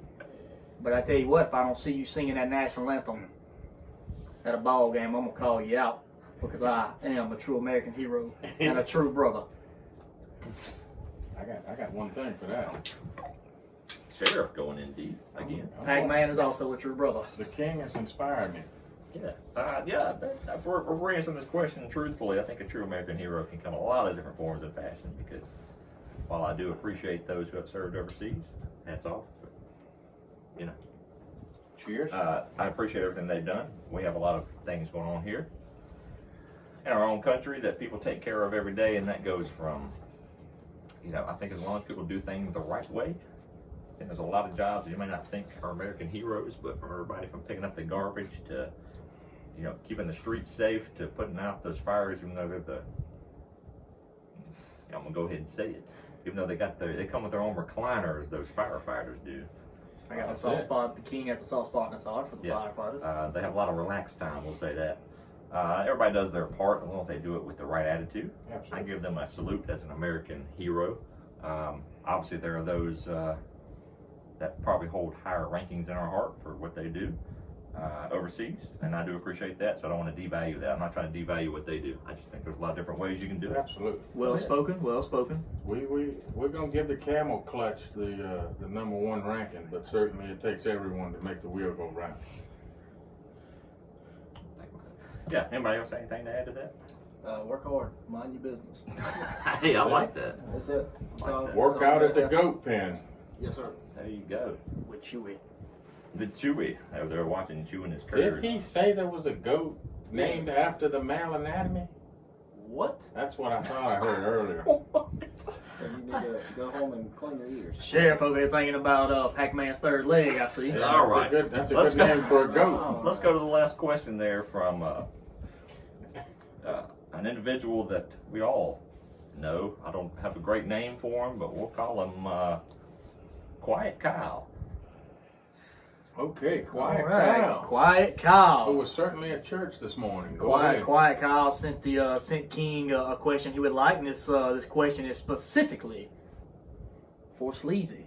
But I tell you what, if I don't see you singing that national anthem at a ball game, I'm gonna call you out because I am a true American hero and a true brother. I got one thing for that. Sheriff going in deep again. PackMan is also a true brother. The king has inspired me. Yeah. If we're answering this question truthfully, I think a true American hero can come in a lot of different forms and fashions because while I do appreciate those who have served overseas, hats off. But, you know, Cheers. I appreciate everything they've done. We have a lot of things going on here in our own country that people take care of every day, and that goes from, you know, I think as long as people do things the right way, I think there's a lot of jobs that you may not think are American heroes, but from everybody from picking up the garbage to, you know, keeping the streets safe to putting out those fires, even though they're I'm gonna go ahead and say it, even though they come with their own recliners, those firefighters do. I got a soft spot. The king has a soft spot in his heart for the firefighters. They have a lot of relaxed time, we'll say that. Everybody does their part as long as they do it with the right attitude. Absolutely. I give them a salute as an American hero. Obviously, there are those that probably hold higher rankings in our heart for what they do overseas, and I do appreciate that, so I don't want to devalue that. I'm not trying to devalue what they do. I just think there's a lot of different ways you can do it. Absolutely. Well spoken, well spoken. We're gonna give the camel clutch the #1 ranking, but certainly it takes everyone to make the wheel go round. Yeah, anybody else have anything to add to that? Work hard, mind your business. Hey, I like that. That's it. That's all- Work that's all out I at the got. goat pen. Yes, sir. There you go. With Chewy. The Chewy over there watching chewing his Did curd. he say there was a goat named after the male anatomy? What? That's what I thought I heard earlier. You need to go home and clean your ears. Sheriff over here thinking about Pac-Man's third leg, I see. All right. That's a Let's good go. name for a goat. Let's go to the last question there from an individual that we all know. I don't have a great name for him, but we'll call him Quiet Kyle. Okay, Quiet All right. Kyle. Quiet Who Kyle. was certainly at church this morning. Go Quiet ahead. Kyle sent King a question he would like, and this question is specifically for Sleazy.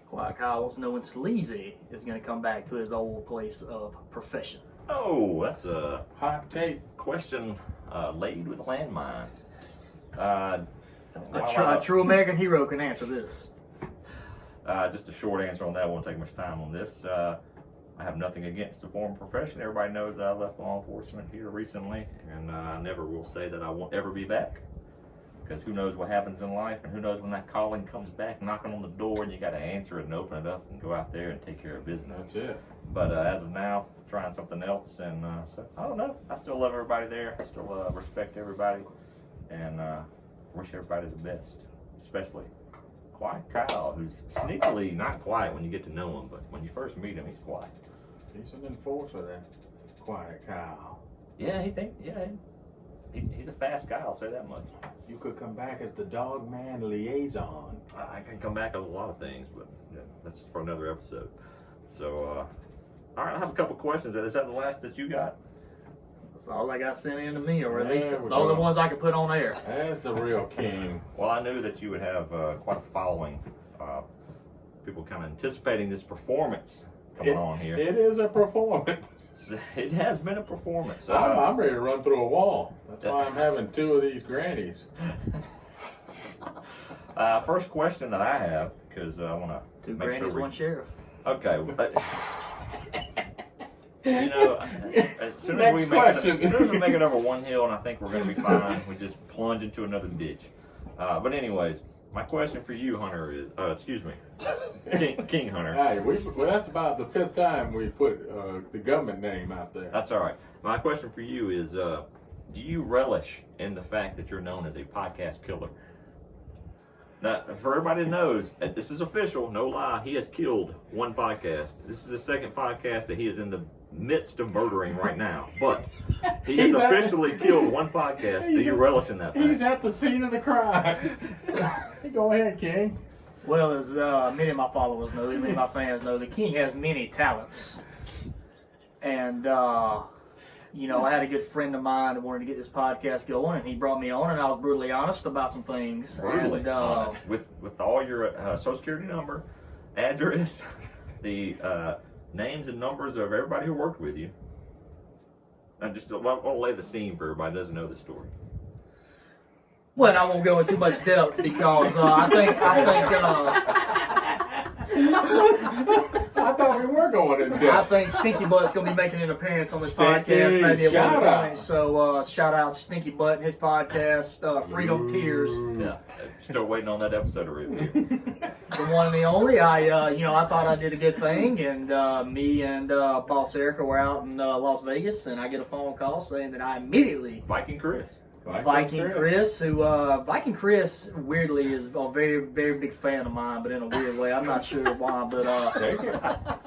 Quiet Kyle wants to know when Sleazy is going to come back to his old place of profession. Oh, that's a Hot take. question laid with a landmine. A true American hero can answer this. Just a short answer on that. I won't take much time on this. I have nothing against the former profession. Everybody knows I left law enforcement here recently, and I never will say that I won't ever be back. Because who knows what happens in life, and who knows when that calling comes back knocking on the door and you got to answer it and open it up and go out there and take care of business. That's it. But as of now, trying something else, and so I don't know. I still love everybody there. I still respect everybody, and wish everybody the best, especially Quiet Kyle, who's sneakily not quiet when you get to know him, but when you first meet him, he's quiet. He's an enforcer, that Quiet Kyle. Yeah, he's a fast guy. I'll say that much. You could come back as the dog man liaison. I can come back with a lot of things, but yeah, that's for another episode. So, all right, I have a couple questions. Is that the last that you got? That's all I got sent in to me, or at There least the we only go. ones I could put on air. As the real king. Well, I knew that you would have quite a following. People kind of anticipating this performance coming on here. It is a performance. It has been a performance. I'm ready to run through a wall. That's why I'm having 2 of these grannies. First question that I have, because I want to 2 make grannies, sure 1 sheriff. Okay. You know, as soon as we make it over one hill, and I think we're going to be fine, we just plunge into another ditch. But anyways, my question for you, Hunter, is, excuse me, King Hunter. Hey, well, that's about the 5th time we put the government name out there. That's all right. My question for you is, do you relish in the fact that you're known as a podcast killer? Now, for everybody that knows, this is official, no lie, he has killed 1 podcast. This is the 2nd podcast that he is in the midst of murdering right now. But he has officially killed 1 podcast. Do you relish in that fact? He's at the scene of the crime. Go ahead, King. Well, as many of my followers know, many of my fans know, the king has many talents. And, you know, I had a good friend of mine that wanted to get this podcast going, and he brought me on, and I was brutally honest about some things. Brutally and, honest. With all your social security number, address, the names and numbers of everybody who worked with you. I just want to lay the scene for everybody who doesn't know the story. Well, I won't go into too much depth because I think I thought we were going in I depth. think Stinky Butt's gonna be making an appearance on this Stinky, podcast maybe at shout one out. point. So shout out Stinky Butt and his podcast, Freedom Tears. Yeah, still waiting on that episode of review. The one and the only. I thought I did a good thing, and me and Boss Erica were out in Las Vegas, and I get a phone call saying that I immediately Viking Chris. Viking Chris, who Viking Chris weirdly is a very, very big fan of mine, but in a weird way. I'm not sure why, but Take it.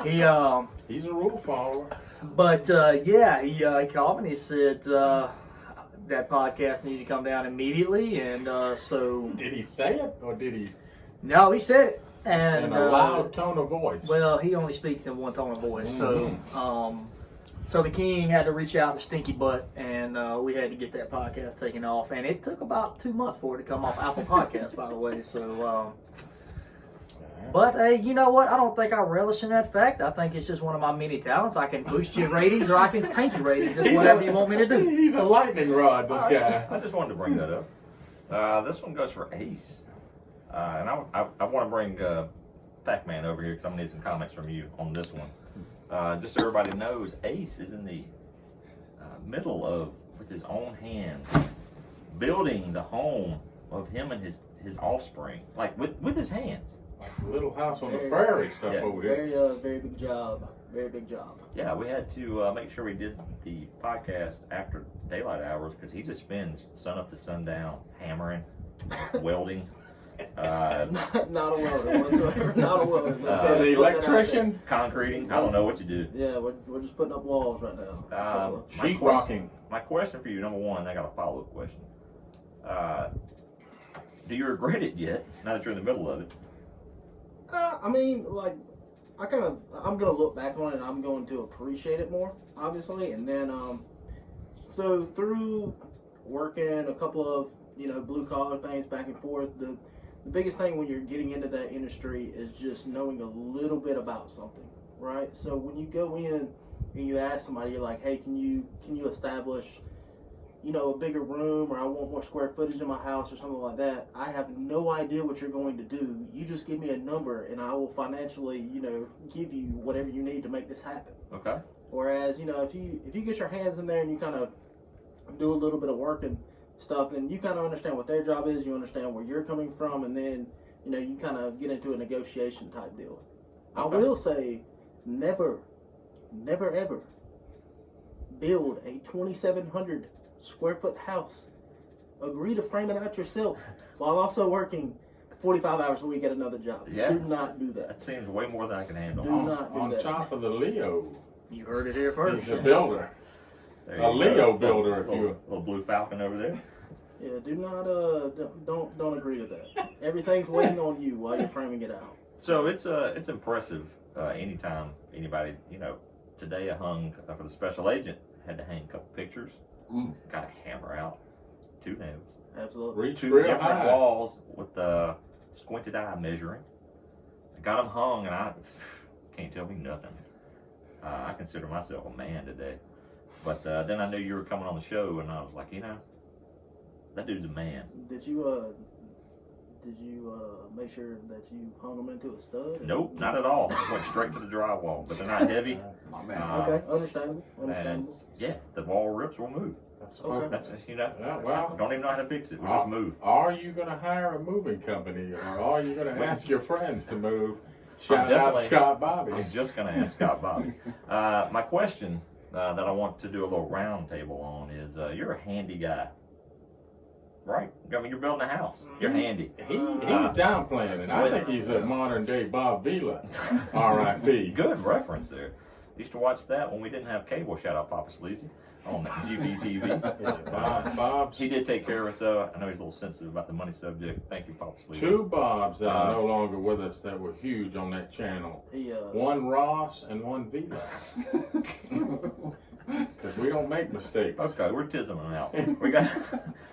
he He's a rule follower. But he called me and he said that podcast needed to come down immediately, and so Did he say it, or did he no, he said it, and in a loud tone of voice? well, he only speaks in one tone of voice, so the king had to reach out to Stinky Butt, and we had to get that podcast taken off, and it took about 2 months for it to come off Apple Podcasts, by the way. So, but you know what? I don't think I relish in that fact. I think it's just one of my many talents. I can boost your ratings, or I can tank your ratings. It's whatever you want me to do. He's a lightning rod, this guy. I just wanted to bring that up. This one goes for Ace. And I want to bring PackMan over here because I'm going to need some comments from you on this one. Just so everybody knows, Ace is in the middle of, with his own hands, building the home of him and his offspring, like with his hands. Little house on the prairie stuff Yeah. over here. Very big job. Very big job. Yeah, we had to make sure we did the podcast after daylight hours because he just spends sun up to sundown hammering, welding. Not a welder whatsoever. Not a welder. The electrician, Concreting. I don't know what you do. Yeah, we're just putting up walls right now. sheet rocking. My question for you, number one, I got a follow-up question. Do you regret it yet, now that you're in the middle of it? I mean, like, I'm gonna look back on it and I'm going to appreciate it more, obviously. And then, so through working a couple of, blue collar things back and forth, the biggest thing when you're getting into that industry is just knowing a little bit about something, right? So when you go in and you ask somebody, you're like, hey, can you establish, a bigger room, or I want more square footage in my house or something like that, I have no idea what you're going to do. You just give me a number and I will financially, give you whatever you need to make this happen. Okay. Whereas, if you get your hands in there and you kind of do a little bit of work and stuff, then you kind of understand what their job is, you understand where you're coming from, and then, you kind of get into a negotiation type deal. Okay. I will say, never ever build a 2,700 square foot house. Agree to frame it out yourself while also working 45 hours a week at another job. Yeah. Do not do that. That seems way more than I can handle. Do not do On that. top of the Leo, You heard it here first. he's a builder. There A you Leo go. builder, if little, you- little blue falcon over there. Yeah, do not don't agree to that. Everything's waiting on you while you're framing it out. So it's impressive. Anytime anybody, today I hung for the special agent, had to hang a couple pictures. Got to hammer out 2 nails. Absolutely. Reach Two real different high. walls with the squinted eye measuring. I got them hung, and I can't tell me nothing. I consider myself a man today, but then I knew you were coming on the show, and I was like, that dude's a man. Did you make sure that you hung them into a stud? Nope, not at all. Went straight to the drywall, but they're not heavy. My man. Okay, understandable. And Understandable. yeah, the wall rips will move. That's Okay. That's Yeah, well, don't even know how to fix it. We just move. Are you going to hire a moving company, or are you going to ask your friends to move? Shout out definitely- Scott Bobby. I'm just going to ask Scott Bobby. My question that I want to do a little round table on is you're a handy guy, right? I mean, you're building a house. You're handy. He's downplaying it. I think he's a modern day Bob Vila, R.I.P. Good reference there. Used to watch that when we didn't have cable. Shout out Papa Sleezy on GBTV. Yeah, Bob's He did take care of us, though. I know he's a little sensitive about the money subject. Thank you, Papa Sleezy. 2 Bobs that are no longer with us that were huge on that channel. He, One Ross and one Vila. Because we don't make mistakes. Okay, we're tizzing them out. We got.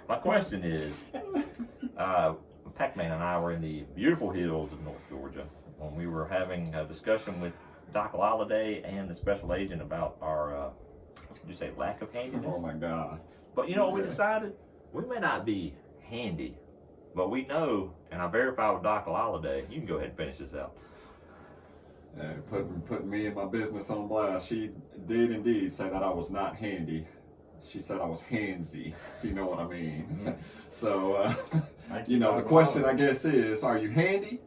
My question is, PackMan and I were in the beautiful hills of North Georgia when we were having a discussion with Doc Lolliday and the special agent about our, did you say lack of handiness? Oh my God. But you know what we decided? We may not be handy, but we know, and I verified with Doc Lolliday. You can go ahead and finish this out. Putting me and my business on blast. She did indeed say that I was not handy. She said I was handsy, if you know what I mean. So, the question I guess is, are you handy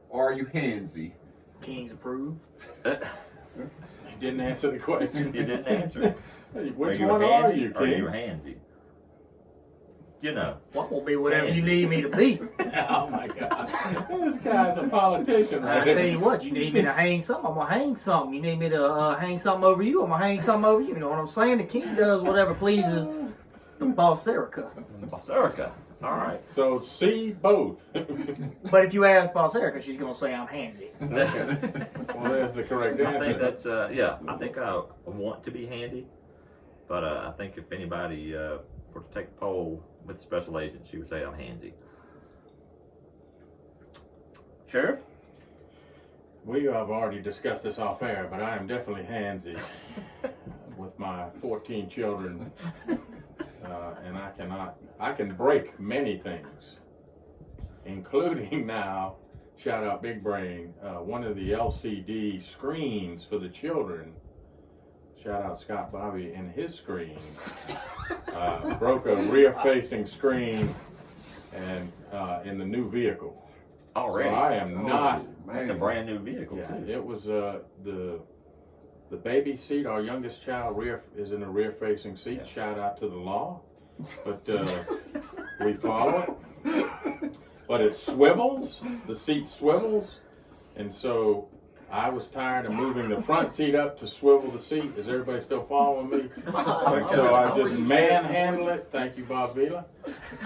or are you handsy? Kings approve. He didn't answer the question. You didn't answer it. Hey, which you one handy are you, or are you King? handsy? You know. Well, I'm gonna be whatever you need me to be. Oh my God. This guy's a politician, I right? tell you what, you need me to hang something, I'm gonna hang something. You need me to hang something over you, I'm gonna hang something over you. You know what I'm saying? The king does whatever pleases the boss Erica. Boss Erica. All right. So see both. But if you ask boss Erica, she's gonna say I'm handsy. Well, there's the correct I think answer. that's I think I want to be handy, but I think if anybody were to take a poll with the special agent, she would say I'm handsy. Sheriff? We have already discussed this off air, but I am definitely handsy with my 14 children, and I can break many things, including now, shout out Big Brain, one of the LCD screens for the children. Shout out Scott Bobby and his screens. Broke a rear-facing screen and in the new vehicle. Already. So I am not. It's a brand new vehicle Yeah, too. it was the baby seat. Our youngest child is in a rear-facing seat. Yeah. Shout out to the law, but we follow it. But it swivels. The seat swivels, and so I was tired of moving the front seat up to swivel the seat. Is everybody still following me? And so I just manhandled it. Thank you, Bob Vila.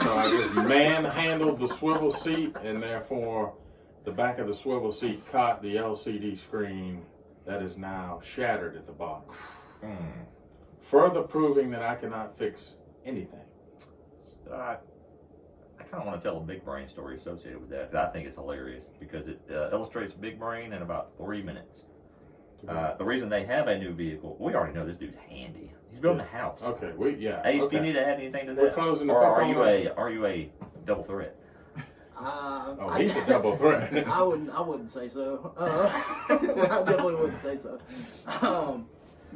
So I just manhandled the swivel seat, and therefore the back of the swivel seat caught the LCD screen that is now shattered at the bottom. Further proving that I cannot fix anything. I kind of want to tell a big brain story associated with that. 'Cause I think it's hilarious because it illustrates big brain in about 3 minutes. The reason they have a new vehicle, we already know this dude's handy. He's building a house. Okay, Ace, okay. do you need to add anything to that? We're closing the or book are on you that. are you a double threat? Oh, he's a double threat. I wouldn't say so. I definitely wouldn't say so.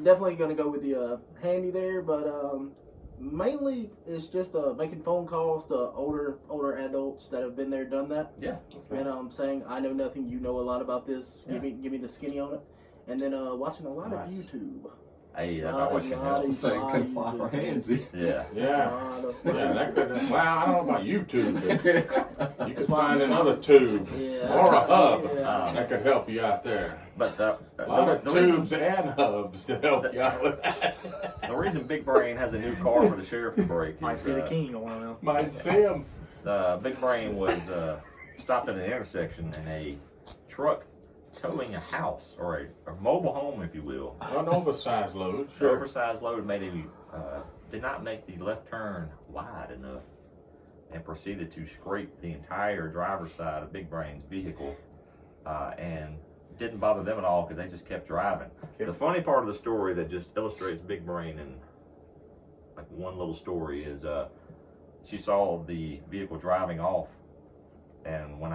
Definitely gonna go with the handy there, but mainly it's just making phone calls to older adults that have been there, done that, Yeah. and saying I know nothing, you know a lot about this. Give me the skinny on it, and then watching a lot of YouTube. Hey, that always can help. Saying can fly for Handsy. Yeah. Yeah. Yeah, that could. Well, I don't know about YouTube, but you could That's why find I'm another tube Yeah. or a hub Yeah. that could help you out there. But A lot of tubes and hubs to help you out with that. the reason Big Brain has a new car for the sheriff to break Might is see the king on one of them. Might see him. Big Brain was stopped at an intersection and a truck towing a house or a mobile home, if you will. An oversized load, The sure. oversized load did not make the left turn wide enough and proceeded to scrape the entire driver's side of Big Brain's vehicle and didn't bother them at all because they just kept driving. The funny part of the story that just illustrates Big Brain in like one little story is she saw the vehicle driving off, and when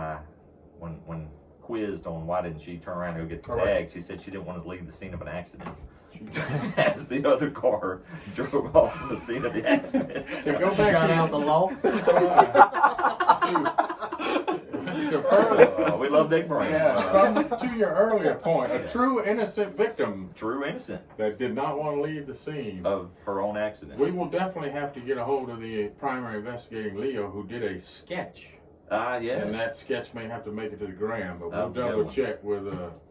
quizzed on why didn't she turn around and go get the Correct. tag, she said she didn't want to leave the scene of an accident. As the other car drove off from the scene of the accident. To go back Shout to out the law. We love Big Brain. to your earlier point, a true innocent victim True innocent that did not want to leave the scene. of her own accident. We will definitely have to get a hold of the primary investigating Leo who did a sketch. Yes. And that sketch may have to make it to the gram, but That we'll was a good double one. check with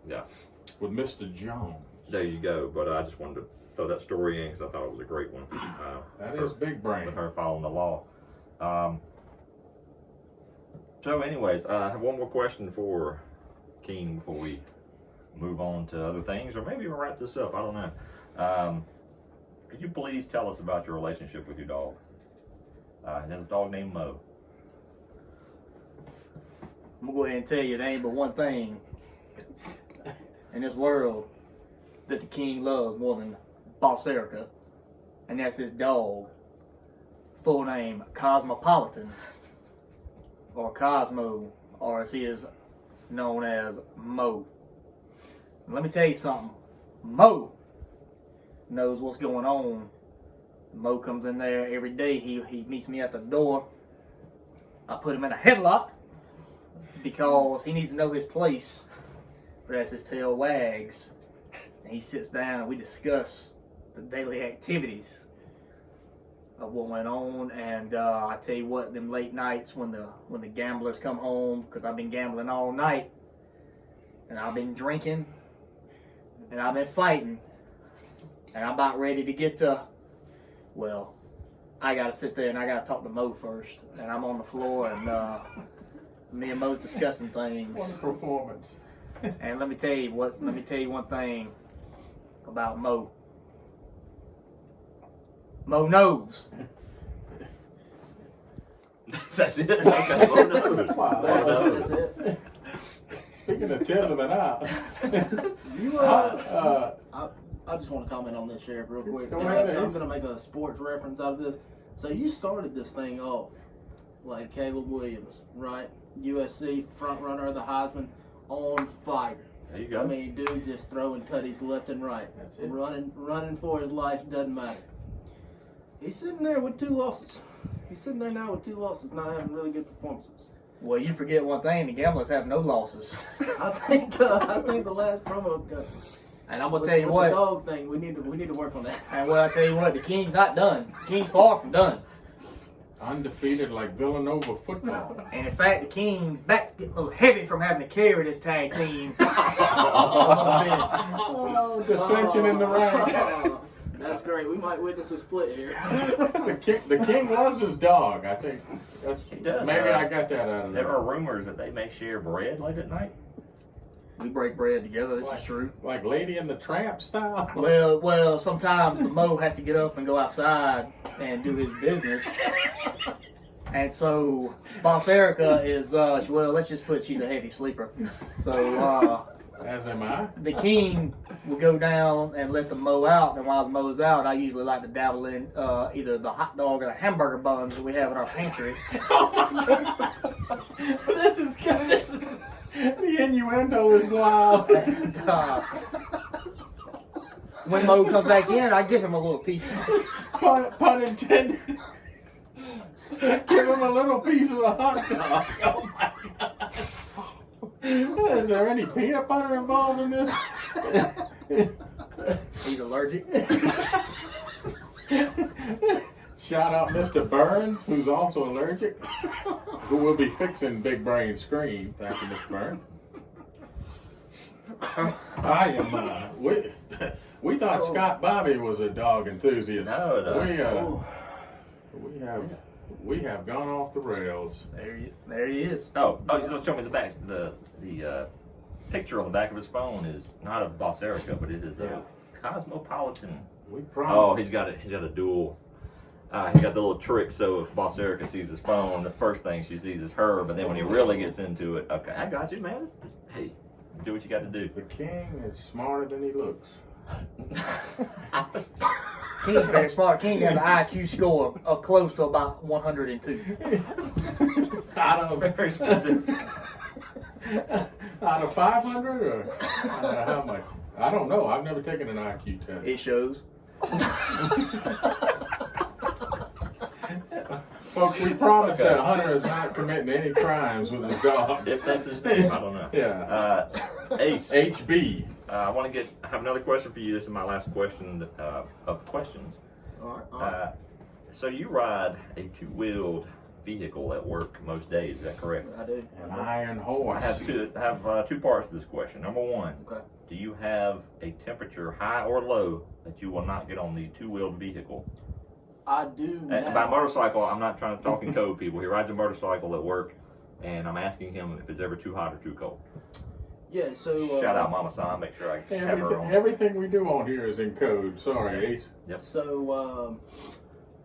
Yeah. Mr. Jones. There you go. But I just wanted to throw that story in because I thought it was a great one. That is big brain. With her following the law. So, anyways, I have one more question for King before we move on to other things, or maybe we'll wrap this up. I don't know. Could you please tell us about your relationship with your dog? He has a dog named Mo. I'm gonna go ahead and tell you there ain't but one thing in this world that the king loves more than Boss Erica, and that's his dog. Full name Cosmopolitan, or Cosmo, or as he is known as Mo. And let me tell you something. Mo knows what's going on. Mo comes in there every day. He meets me at the door. I put him in a headlock because he needs to know his place. But as his tail wags, and he sits down and we discuss the daily activities of what went on. And I tell you what, them late nights when the gamblers come home, because I've been gambling all night, and I've been drinking, and I've been fighting, and I'm about ready to get to, well, I gotta sit there and I gotta talk to Mo first. And I'm on the floor and me and Mo's discussing What a things. performance. And let me tell you one thing about Mo. Mo knows. That's it. Okay, Mo knows. Wow. That's it. Speaking of tizzling out. You I just want to comment on this, Sheriff, real quick. Go ahead, So I'm Ace. going to make a sports reference out of this. So you started this thing off like Caleb Williams, right? USC front runner of the Heisman, on fire. There you go. I mean, dude just throwing tutties left and right. That's it. Running for his life, doesn't matter. He's sitting there with 2 losses. He's sitting there now with 2 losses, not having really good performances. Well, you forget one thing: the gamblers have no losses. I think the last promo got. And I'm gonna With tell you the what. dog thing, we need to work on that. And well, I tell you what, the king's not done. The king's far from done. Undefeated like Villanova football. And in fact, the king's back's getting a little heavy from having to carry this tag team. Oh, dissension in the ranks. That's great. We might witness a split here. The king loves his dog. I think that's He does. maybe I got that out of There there. are rumors that they may share bread late at night. We break bread together. This is true. Like Lady and the Tramp style. Well, sometimes the Mo has to get up and go outside and do his business. And so, Boss Erica is, well, let's just put she's a heavy sleeper. So, As am I. The king will go down and let them mow out, and while the mow's out, I usually like to dabble in either the hot dog or the hamburger buns that we have in our pantry. This is good. The innuendo is wild. And, when Mo comes back in, I give him a little piece. Pun intended. Give him a little piece of the hot dog. Oh my god. Is there any peanut butter involved in this? He's allergic. Shout out Mr. Burns, who's also allergic, who will be fixing Big Brain Screen after Mr. Burns. I am. We thought Scott Bobby was a dog enthusiast. No. We have gone off the rails. There he is. Oh, you show me the back. The picture on the back of his phone is not of Boss Erica, but it is a Cosmopolitan. Oh, he's got a dual. He got the little trick, so if Boss Erica sees his phone, the first thing she sees is her, but then when he really gets into it, okay, I got you, man. Hey, do what you got to do. The king is smarter than he looks. King's very smart. King has an IQ score of close to about 102. Very specific. Out of 500 or out of how much? I don't know. I've never taken an IQ test. It shows. Folks, we promise that Hunter is not committing any crimes with his dogs. If that's his name, I don't know. Yeah. Ace. HB. I have another question for you. This is my last question of questions. All right. So you ride a two-wheeled vehicle at work most days, is that correct? I do. An iron horse. I have two parts to this question. Number one, Okay. do you have a temperature high or low that you will not get on the two-wheeled vehicle? I do now. And by motorcycle, I'm not trying to talk in code, people. He rides a motorcycle at work, and I'm asking him if it's ever too hot or too cold. Yeah, so... Shout out Mama San, make sure I have her on. Everything we do on here is in code. Sorry, Ace. Yep. So,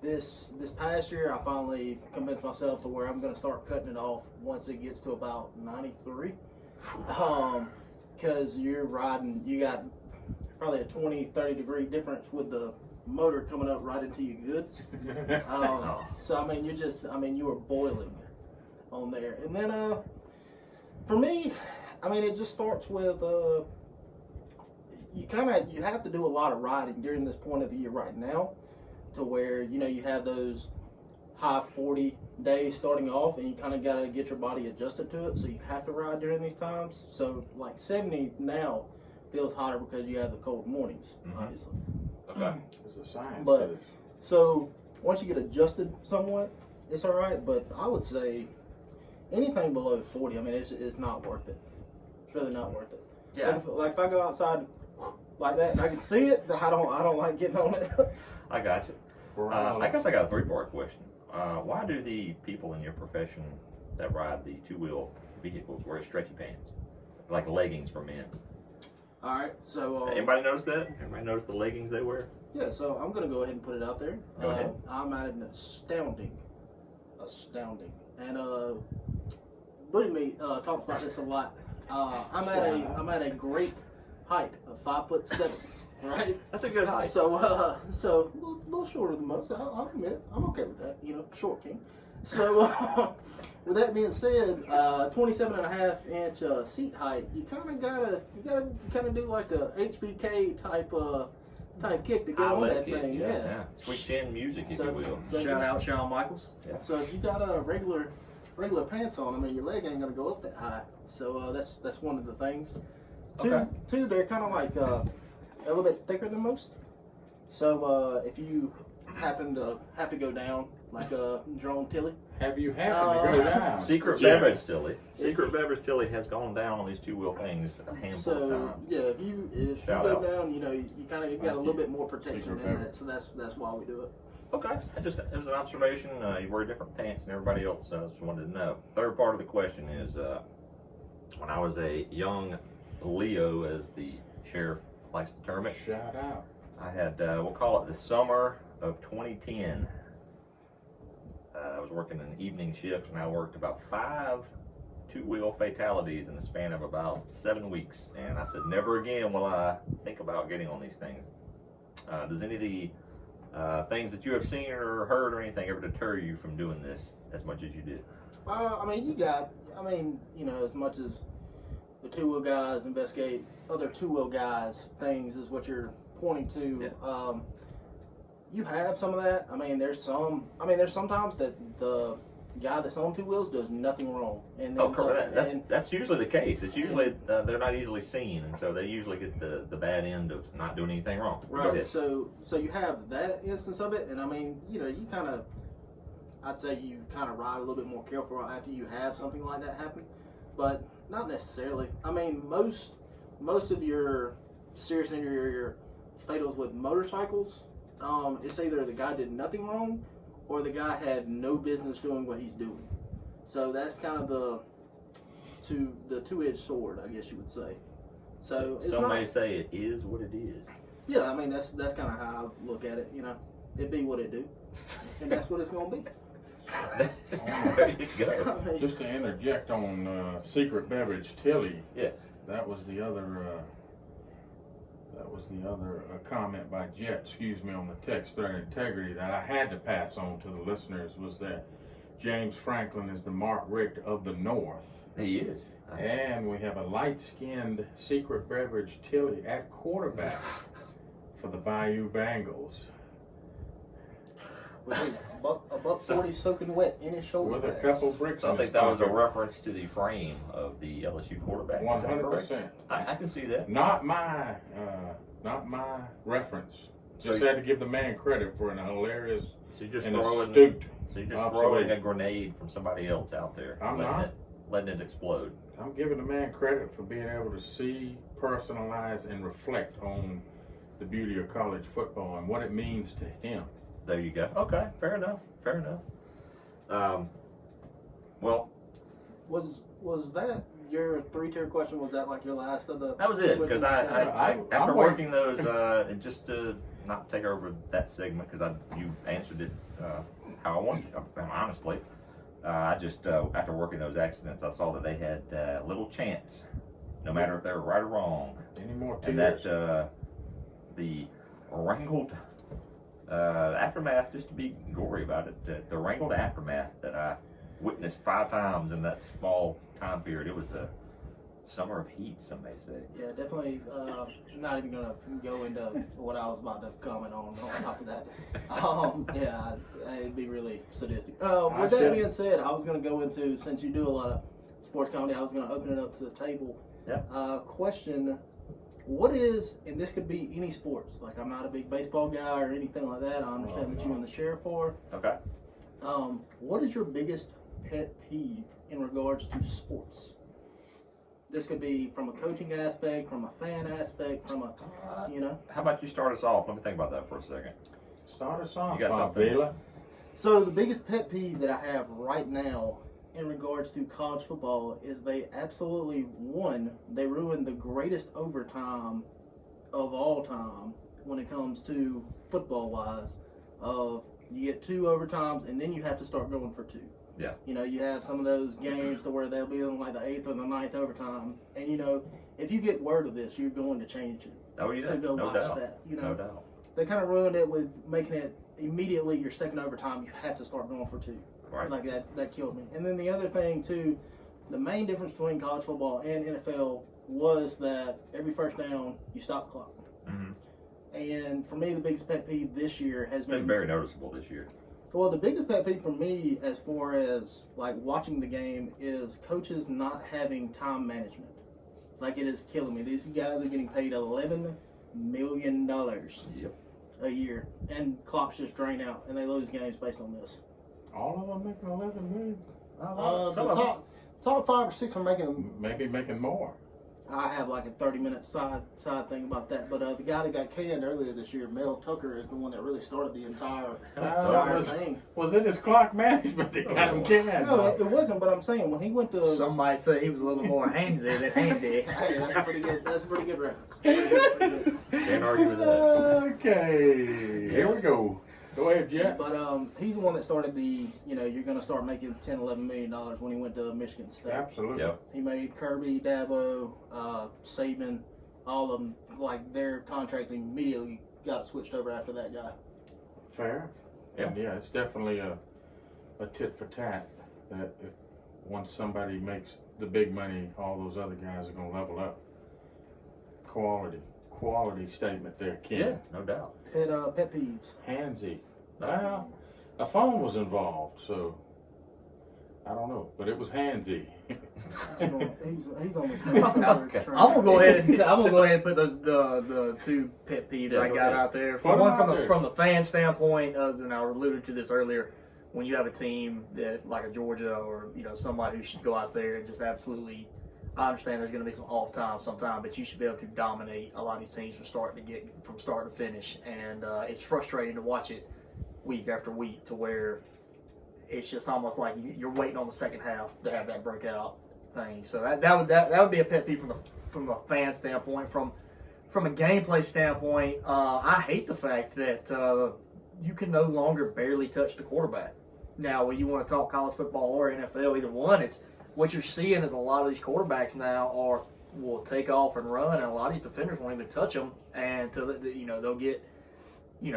this past year, I finally convinced myself to where I'm going to start cutting it off once it gets to about 93. Because you're riding, you got probably a 20, 30 degree difference with the motor coming up right into your goods. So, I mean, you are boiling on there. And then, for me, I mean, it just starts with, you have to do a lot of riding during this point of the year right now, to where, you have those high 40 days starting off, and you kind of got to get your body adjusted to it, so you have to ride during these times. So, like 70 now feels hotter because you have the cold mornings, obviously. Okay. There's a science But- to this. So, once you get adjusted somewhat, it's all right, but I would say anything below 40, I mean, it's not worth it. It's really not worth it. Yeah. Like if I go outside like that and I can see it, I don't like getting on it. I got you. I guess I got a three-part question. Why do the people in your profession that ride the two-wheel vehicles wear stretchy pants, like leggings for men? All right, so Anybody notice that? Everybody notice the leggings they wear? yeah, so I'm gonna go ahead and put it out there. Go ahead. I'm at an astounding, and Buddy Me talks about this a lot. I'm at a great height of 5'7", right? That's a good height. So a little shorter than most. I'll admit it. I'm okay with that. Short king. So with that being said, 27.5-inch seat height. You kind of gotta do like a HBK type kick to get on that thing. Yeah. Sweet chin music, if So- you will. so- Shout out Shawn Michaels. Yeah. So if you got regular pants on, I mean your leg ain't gonna go up that high. So that's one of the things. Two, they're kind of like a little bit thicker than most. So if you happen to have to go down like a Jerome Tilly, Have you happened to go down? Secret Yeah. Beverage Tilly has gone down on these two-wheel things a handful of so times. yeah, if you Shout go out. down, you got a little bit more protection Secret in Beverage. that. So that's why we do it. Okay, it was an observation. You wear different pants than everybody else. So I just wanted to know. Third part of the question is, when I was a young Leo, as the sheriff likes to term it, Shout out. I had, we'll call it the summer of 2010. I was working an evening shift, and I worked about 5 two-wheel fatalities in the span of about 7 weeks. And I said, never again will I think about getting on these things. Does any of the things that you have seen or heard or anything ever deter you from doing this as much as you did? I mean, you know, as much as the two-wheel guys investigate other two-wheel guys things is what you're pointing to. Yeah. You have some of that. I mean, there's sometimes that the guy that's on two wheels does nothing wrong. And Oh, correct. That's usually the case. It's usually they're not easily seen, and so they usually get the bad end of not doing anything wrong. Go right. ahead. So you have that instance of it, and I mean, you know, I'd say you kind of ride a little bit more careful after you have something like that happen, but not necessarily. I mean, most of your serious injury or your fatals with motorcycles, it's either the guy did nothing wrong or the guy had no business doing what he's doing. So that's kind of the two-edged sword, I guess you would say. So it's some may say it is what it is. Yeah, I mean that's kind of how I look at it. You know, it be what it do, and that's what it's gonna be. There you go. I mean, Just to interject on secret beverage Tilly. Yeah. That was the other. Comment by Jet, on the text thread integrity that I had to pass on to the listeners was that James Franklin is the Mark Richt of the North. He is. And we have a light-skinned secret beverage Tilly at quarterback for the Bayou Bengals. with a buck 40 soaking wet in his shoulder With a pads. couple bricks So I in think his that was a pocket. reference to the frame of the LSU quarterback. Is that correct? 100%. I can see that. Not my reference. Just So had to give the man credit for an hilarious So you're just and throwing. astute. So you're just observation. throwing a grenade from somebody else out there. I'm letting not. It, letting it explode. I'm giving the man credit for being able to see, personalize, and reflect on the beauty of college football and what it means to him. There you go. Okay, fair enough. Fair enough. Well, Was that your 3-tier question? Was that like your last of the? that was it. Because I after I'm working those, and just to not take over that segment, because you answered it how I wanted you, honestly. I just after working those accidents, I saw that they had little chance, no matter if they were right or wrong, Any more and tears? that the wrangled aftermath, just to be gory about it, the wrangled aftermath that I witnessed 5 times in that small time period. It was a summer of heat, some may say. Yeah, definitely. Not even gonna go into what I was about to comment on top of that. Yeah, it'd be really sadistic. With that being said, I was gonna go into, since you do a lot of sports comedy, I was gonna open it up to the table. Yeah. Question: what is, and this could be any sports. Like, I'm not a big baseball guy or anything like that. I understand what you and the sheriff are. Okay. What is your biggest pet peeve in regards to sports? This could be from a coaching aspect, from a fan aspect, from a, you know. How about you start us off? Let me think about that for a second. Start us off, You got Bob something? Vila. So the biggest pet peeve that I have right now in regards to college football is they absolutely, they ruin the greatest overtime of all time when it comes to football-wise. Of you get 2 overtimes and then you have to start going for 2. Yeah. You know, you have some of those games to where they'll be in like the 8th or the 9th overtime, and you know, if you get word of this, you're going to change it Oh, yeah. to go No watch doubt. that. You know, No doubt. they kind of ruined it with making it immediately your second overtime. You have to start going for 2. Right. Like that killed me. And then the other thing too, the main difference between college football and NFL was that every first down you stop the clock. Mm-hmm. And for me, the biggest pet peeve this year has It's been very noticeable this year. well, the biggest pet peeve for me, as far as like watching the game, is coaches not having time management. Like, it is killing me. These guys are getting paid $11 million Yep. a year, and clocks just drain out, and they lose games based on this. All of them making 11 million. The top 5 or 6 are making. Maybe making more. I have like a 30-minute side thing about that, but the guy that got canned earlier this year, Mel Tucker, is the one that really started the entire thing. Was it his clock management that got him canned? No, it wasn't. But I'm saying when he went to Some might say he was a little more handsy than handy. hey, that's a pretty good. That's a pretty good reference. Pretty good. Can't argue with that. Okay, here we go. Go ahead, Jet. But he's the one that started the, you're going to start making $10, $11 million when he went to Michigan State. Absolutely. Yep. He made Kirby, Dabo, Saban, all of them, like their contracts immediately got switched over after that guy. Fair. Yeah. And yeah, it's definitely a tit for tat that if once somebody makes the big money, all those other guys are going to level up. Quality statement there, Ken. Yeah, no doubt. Pet peeves. Handsy. Well, a phone was involved, so I don't know, but it was Handsy. He's on this Okay. I'm gonna go ahead and put those the two pet peeves Yeah, I go got ahead. out there. Put For 'em one, out from the there. from the fan standpoint, and I alluded to this earlier, when you have a team that like a Georgia or somebody who should go out there and just absolutely. I understand there's going to be some off time sometime, but you should be able to dominate a lot of these teams from start to finish, and it's frustrating to watch it week after week to where it's just almost like you're waiting on the second half to have that breakout thing. So that would be a pet peeve from a fan standpoint. From a gameplay standpoint, I hate the fact that you can no longer barely touch the quarterback. Now, when you want to talk college football or NFL, either one, it's what you're seeing is a lot of these quarterbacks now will take off and run, and a lot of these defenders won't even touch them, and they'll get 3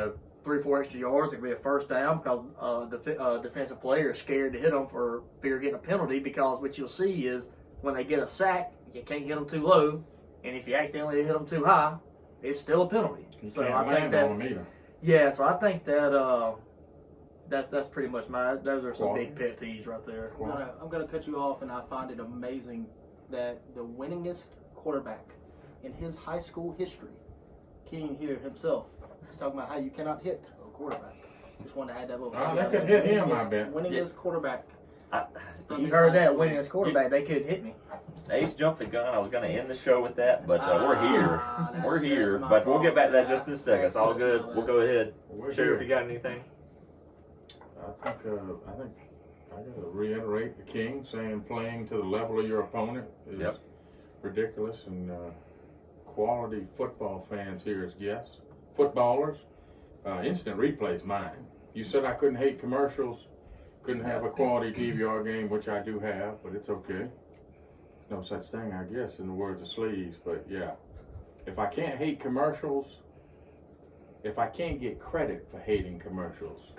or 4 extra yards. It could be a first down because the defensive player is scared to hit them for fear of getting a penalty. Because what you'll see is when they get a sack, you can't hit them too low, and if you accidentally hit them too high, it's still a penalty. You So can't I think land on them either. yeah, so I think that that's pretty much those are some Quality. big pet peeves right there. I'm gonna cut you off, and I find it amazing that the winningest quarterback in his high school history, King here himself, is talking about how you cannot hit a quarterback. Just wanted to add that little. Oh, they caveat. could hit him, I Winningest- bet. Winningest quarterback. from You his heard high that, school. winning as quarterback, they couldn't hit me. Ace jumped the gun. I was going to end the show with that, but we're here. That's- We're here, that's my but we'll fault. get back to that just in a second. It's all That's good. my We'll bad. go ahead. We're Sheriff, here. you got anything? I think I gotta reiterate the King saying playing to the level of your opponent is Yep. ridiculous, and quality football fans here as guests, footballers. Instant replay's mine. You said I couldn't hate commercials, couldn't have a quality DVR game, which I do have, but it's okay. No such thing, I guess, in the words of Sleezy. But yeah, if I can't hate commercials, if I can't get credit for hating commercials,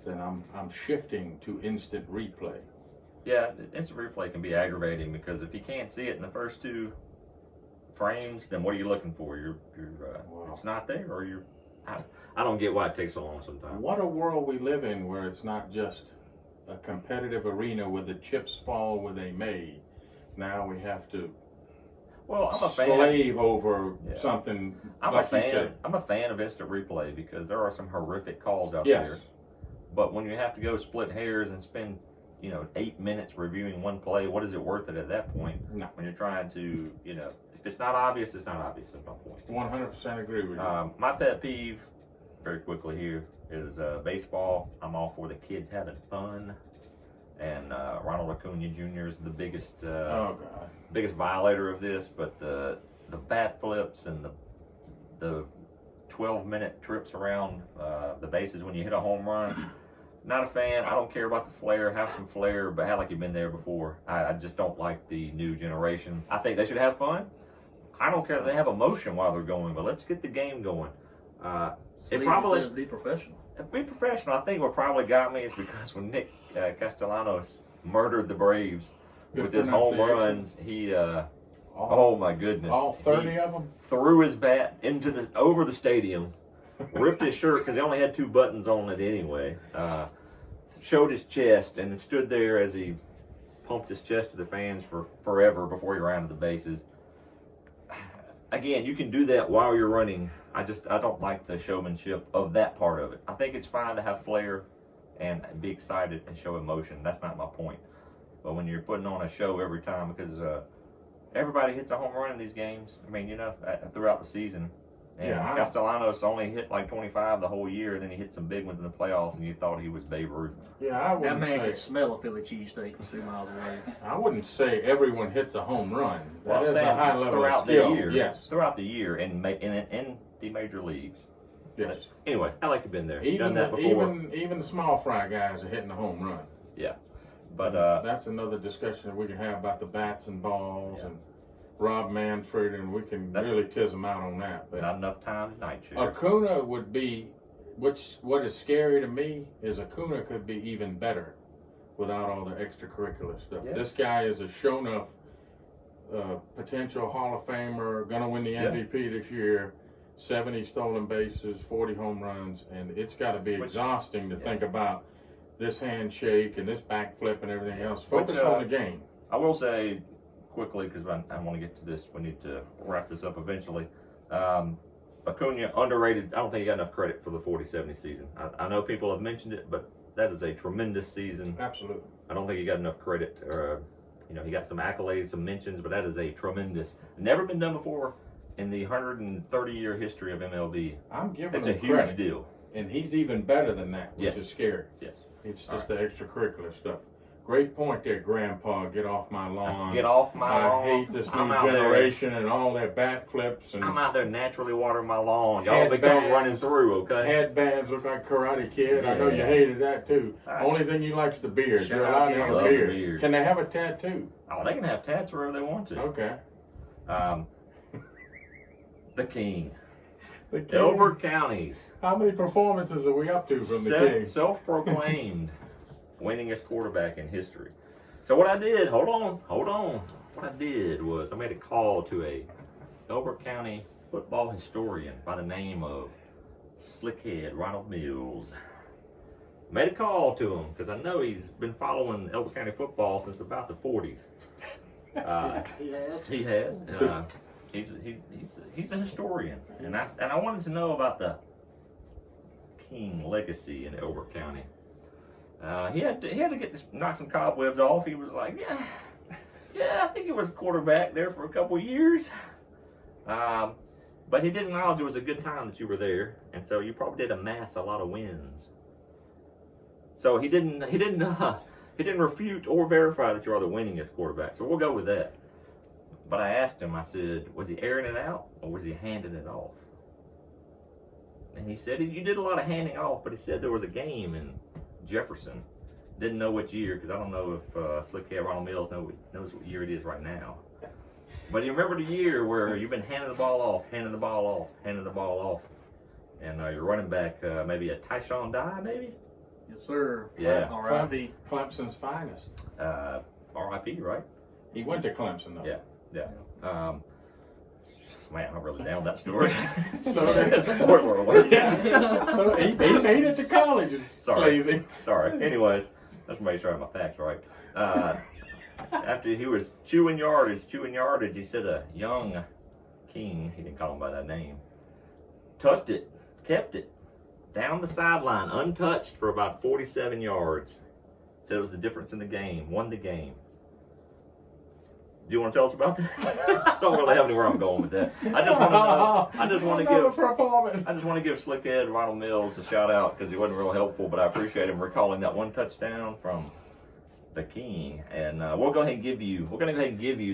then I'm shifting to instant replay. Yeah, instant replay can be aggravating because if you can't see it in the first 2 frames, then what are you looking for? Wow. It's not there, or I don't get why it takes so long sometimes. What a world we live in where it's not just a competitive arena where the chips fall where they may. Now we have to Well, I'm a fan. slave over Yeah. something I'm like a fan. you said. I'm a fan of instant replay because there are some horrific calls out Yes. there. But when you have to go split hairs and spend 8 minutes reviewing one play, what is it worth it at that point? No. When you're trying to, if it's not obvious, it's not obvious. That's my point. 100% agree with you. My pet peeve, very quickly here, is baseball. I'm all for the kids having fun, and Ronald Acuna Jr. is the biggest Oh God. biggest violator of this. But the bat flips and the 12-minute trips around the bases when you hit a home run. Not a fan. I don't care about the flair. Have some flair, but have like you've been there before. I just don't like the new generation. I think they should have fun. I don't care that they have emotion while they're going, but let's get the game going. It probably says be professional. be professional. I think what probably got me is because when Nick Castellanos murdered the Braves Good with his home pronunciation. runs, he oh my goodness, All 30 he of them? threw his bat over the stadium, ripped his shirt because he only had 2 buttons on it anyway. Showed his chest and then stood there as he pumped his chest to the fans for forever before he ran to the bases. Again, you can do that while you're running. I don't like the showmanship of that part of it. I think it's fine to have flair and be excited and show emotion. That's not my point. But when you're putting on a show every time, because everybody hits a home run in these games. I mean, throughout the season. And Yeah, Castellanos only hit like 25 the whole year, and then he hit some big ones in the playoffs, and you thought he was Babe Ruth. Yeah, I That wouldn't man say. could smell a Philly cheesesteak from 2 miles away. I wouldn't say everyone hits a home run. Well, That I'm is a saying high level of throughout skill. the year, Yes. throughout the year in the major leagues. Yes. But anyways, I like you've been there. Even Done that the, before. even the small fry guys are hitting the home run. Yeah. But that's another discussion that we can have about the bats and balls Yeah. and Rob Manfred, and we can really tiz them out on that. But not enough time tonight, Chair. Acuna would be, what is scary to me is Acuna could be even better without all the extracurricular stuff. Yeah. This guy is a show enough potential Hall of Famer, gonna win the MVP this year, 70 stolen bases, 40 home runs, and it's got to be exhausting to think about this handshake and this backflip and everything else. Focus on the game. I will say quickly, because I want to get to this, we need to wrap this up eventually. Acuna, underrated. I don't think he got enough credit for the 40-70 season. I know people have mentioned it, but that is a tremendous season. Absolutely. I don't think he got enough credit. He got some accolades, some mentions, but that is a tremendous, never been done before in the 130-year history of MLB. I'm giving It's a him huge credit. deal. And he's even better than that, which Yes. is scary. Yes. It's just the extracurricular stuff. Great point there, Grandpa. Get off my lawn. Get off my I lawn. hate this I'm new out there. generation and all their bat flips and I'm out there naturally watering my lawn. Y'all become Headbands. running through, okay? headbands look like Karate Kid. I know you Yeah. hated that too. All right. Only thing you like's the beard. Shout You're out allowed to to have you. a Love the beard. beards. Can they have a tattoo? Oh, they can have tats wherever they want to. Okay. The King. The King. Delaware counties. How many performances are we up to from the King? Self-proclaimed winningest quarterback in history. So what I did, hold on. What I did was I made a call to a Delaware County football historian by the name of Slickhead Ronald Mills. Made a call to him because I know he's been following Delaware County football since about the 40s. Yes. He has. He's a historian, and I wanted to know about the King legacy in Elbert County. He had to get this, knock some cobwebs off. He was like, yeah, I think he was a quarterback there for a couple years. But he did acknowledge it was a good time that you were there, and so you probably did amass a lot of wins. So he didn't refute or verify that you are the winningest quarterback. So we'll go with that. But I asked him, I said, was he airing it out or was he handing it off? And he said, you did a lot of handing off, but he said there was a game in Jefferson. Didn't know which year, because I don't know if Slickhead Ronald Mills knows what year it is right now. But you remember the year where you've been handing the ball off, and you're running back maybe a Tyshawn Dye, maybe? Yes, sir. Yeah. R.I.P. Clemson's finest. R.I.P., right? He went to Clemson though. Yeah. Man, I really down that story. So That's the point where we're at. yeah. So he made it to college. Sorry. Sleazy. Sorry. Anyways, let's make sure I have my facts right. After he was chewing yardage, he said a young King, he didn't call him by that name, tucked it, kept it, down the sideline, untouched for about 47 yards. Said it was the difference in the game, won the game. Do you want to tell us about that? I don't really have anywhere I'm going with that. I just want to know. I just want to give Slickhead Ronald Mills a shout out because he wasn't real helpful, but I appreciate him recalling that one touchdown from the King. And we're going to give you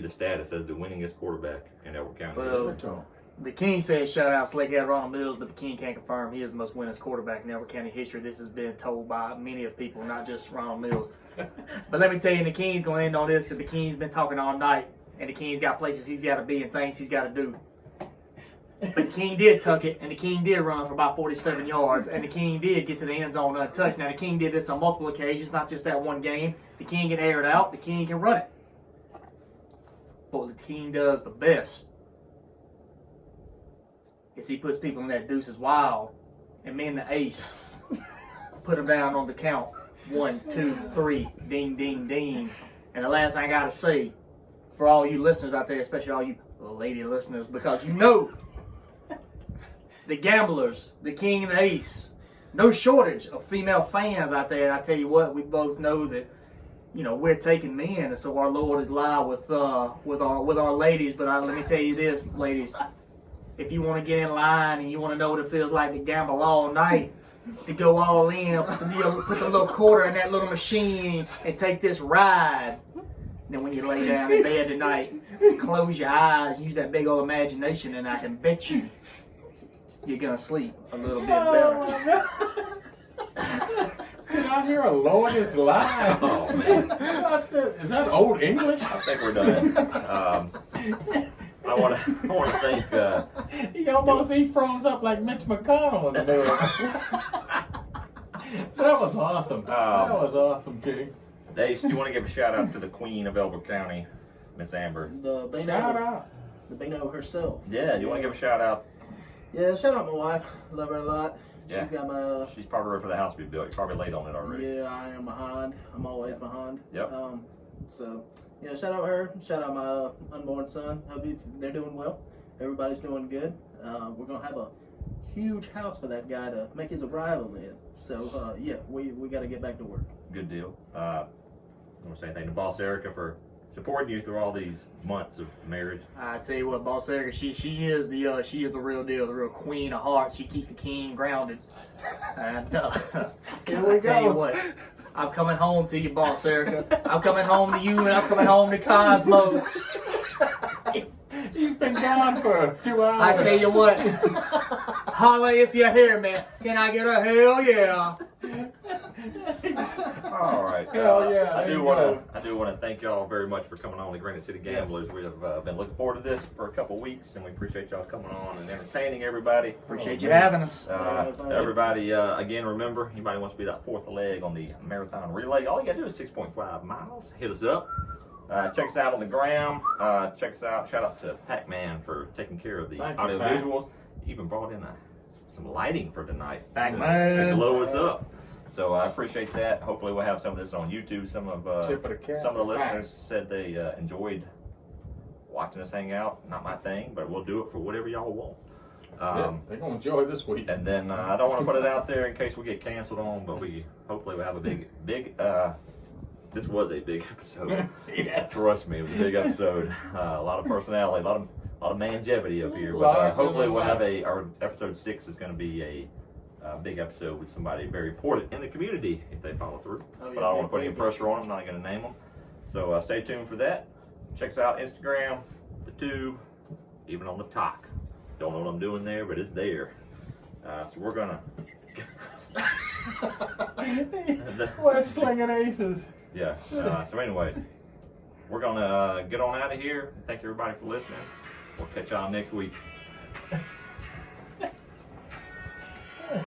the status as the winningest quarterback in Elbert County. Well, the King says shout out Slickhead Ronald Mills, but the King can't confirm he is the most winningest quarterback in Elbert County history. This has been told by many of people, not just Ronald Mills. But let me tell you, the King's going to end on this because the King's been talking all night, and the King's got places he's got to be and things he's got to do. But the King did tuck it, and the King did run for about 47 yards, and the King did get to the end zone untouched. Now, the King did this on multiple occasions, not just that one game. The King can air it out. The King can run it. But what the King does the best is he puts people in that deuces wild, and me and the ace put them down on the count. 1, 2, 3, ding, ding, ding. And the last thing I gotta say, for all you listeners out there, especially all you lady listeners, because you know the gamblers, the King and the ace, no shortage of female fans out there. And I tell you what, we both know that, you know, we're taking men, and so our Lord is live with our ladies. But let me tell you this, ladies, if you want to get in line and you want to know what it feels like to gamble all night, to go all in, put the little quarter in that little machine and take this ride. And then when you lay down in bed tonight, close your eyes, use that big old imagination, and I can bet you you're gonna sleep a little bit better. Did I hear a Lotus line? Oh man, Is that old English? I think we're done. I want to thank. He froze up like Mitch McConnell in the middle. That was awesome. That was awesome, King. Ace, do you want to give a shout out to the Queen of Elbert County, Miss Amber? The Beano, Shout out. the Beano herself. Yeah, do you want to give a shout out? Yeah, shout out my wife. Love her a lot. Yeah. She's got my. She's probably ready for the house to be built. You're probably late on it already. Yeah, I am behind. I'm always behind. Yep. So, yeah, shout out her. Shout out my unborn son. Hope they're doing well. Everybody's doing good. We're gonna have a huge house for that guy to make his arrival in. So, yeah, we got to get back to work. Good deal. I want to say thank you to Boss Erica for supporting you through all these months of marriage. I tell you what, Boss Erica, she is the real deal, the real queen of hearts. She keeps the king grounded. And Here we I tell you go. what, I'm coming home to you, Boss Erica. I'm coming home to you, and I'm coming home to Cosmo. He's been gone for 2 hours. I tell you what, holla if you hear me. Can I get a hell yeah? All right. Hell yeah, I there do you want to thank y'all very much for coming on to Granite City Gamblers. Yes. We have been looking forward to this for a couple weeks, and we appreciate y'all coming on and entertaining everybody. Appreciate you having us. Everybody, again, remember, anybody wants to be that fourth leg on the marathon relay, all you got to do is 6.5 miles. Hit us up. Check us out on the gram. Check us out. Shout out to PackMan for taking care of the Thank you, audio Pac. visuals. Even brought in some lighting for tonight PackMan. to glow us up. So I appreciate that. Hopefully we'll have some of this on YouTube. Some of Tip of the cap some of the to Pac. listeners said they enjoyed watching us hang out. Not my thing, but we'll do it for whatever y'all want. They're going to enjoy this week. And then I don't want to put it out there in case we get canceled on, but we hopefully we'll have a big. This was a big episode. Yes. Trust me, it was a big episode. A lot of personality, a lot of mangevity up here. But Larger hopefully than we'll have life. our episode 6 is going to be a big episode with somebody very important in the community if they follow through. Oh, yeah, But I don't want to put big any pressure on them. I'm not going to name them. So stay tuned for that. Check us out Instagram, the tube, even on the talk. Don't know what I'm doing there, but it's there. So we're gonna. We're slinging aces. Yeah. So anyways, we're gonna get on out of here. Thank everybody for listening. We'll catch y'all next week.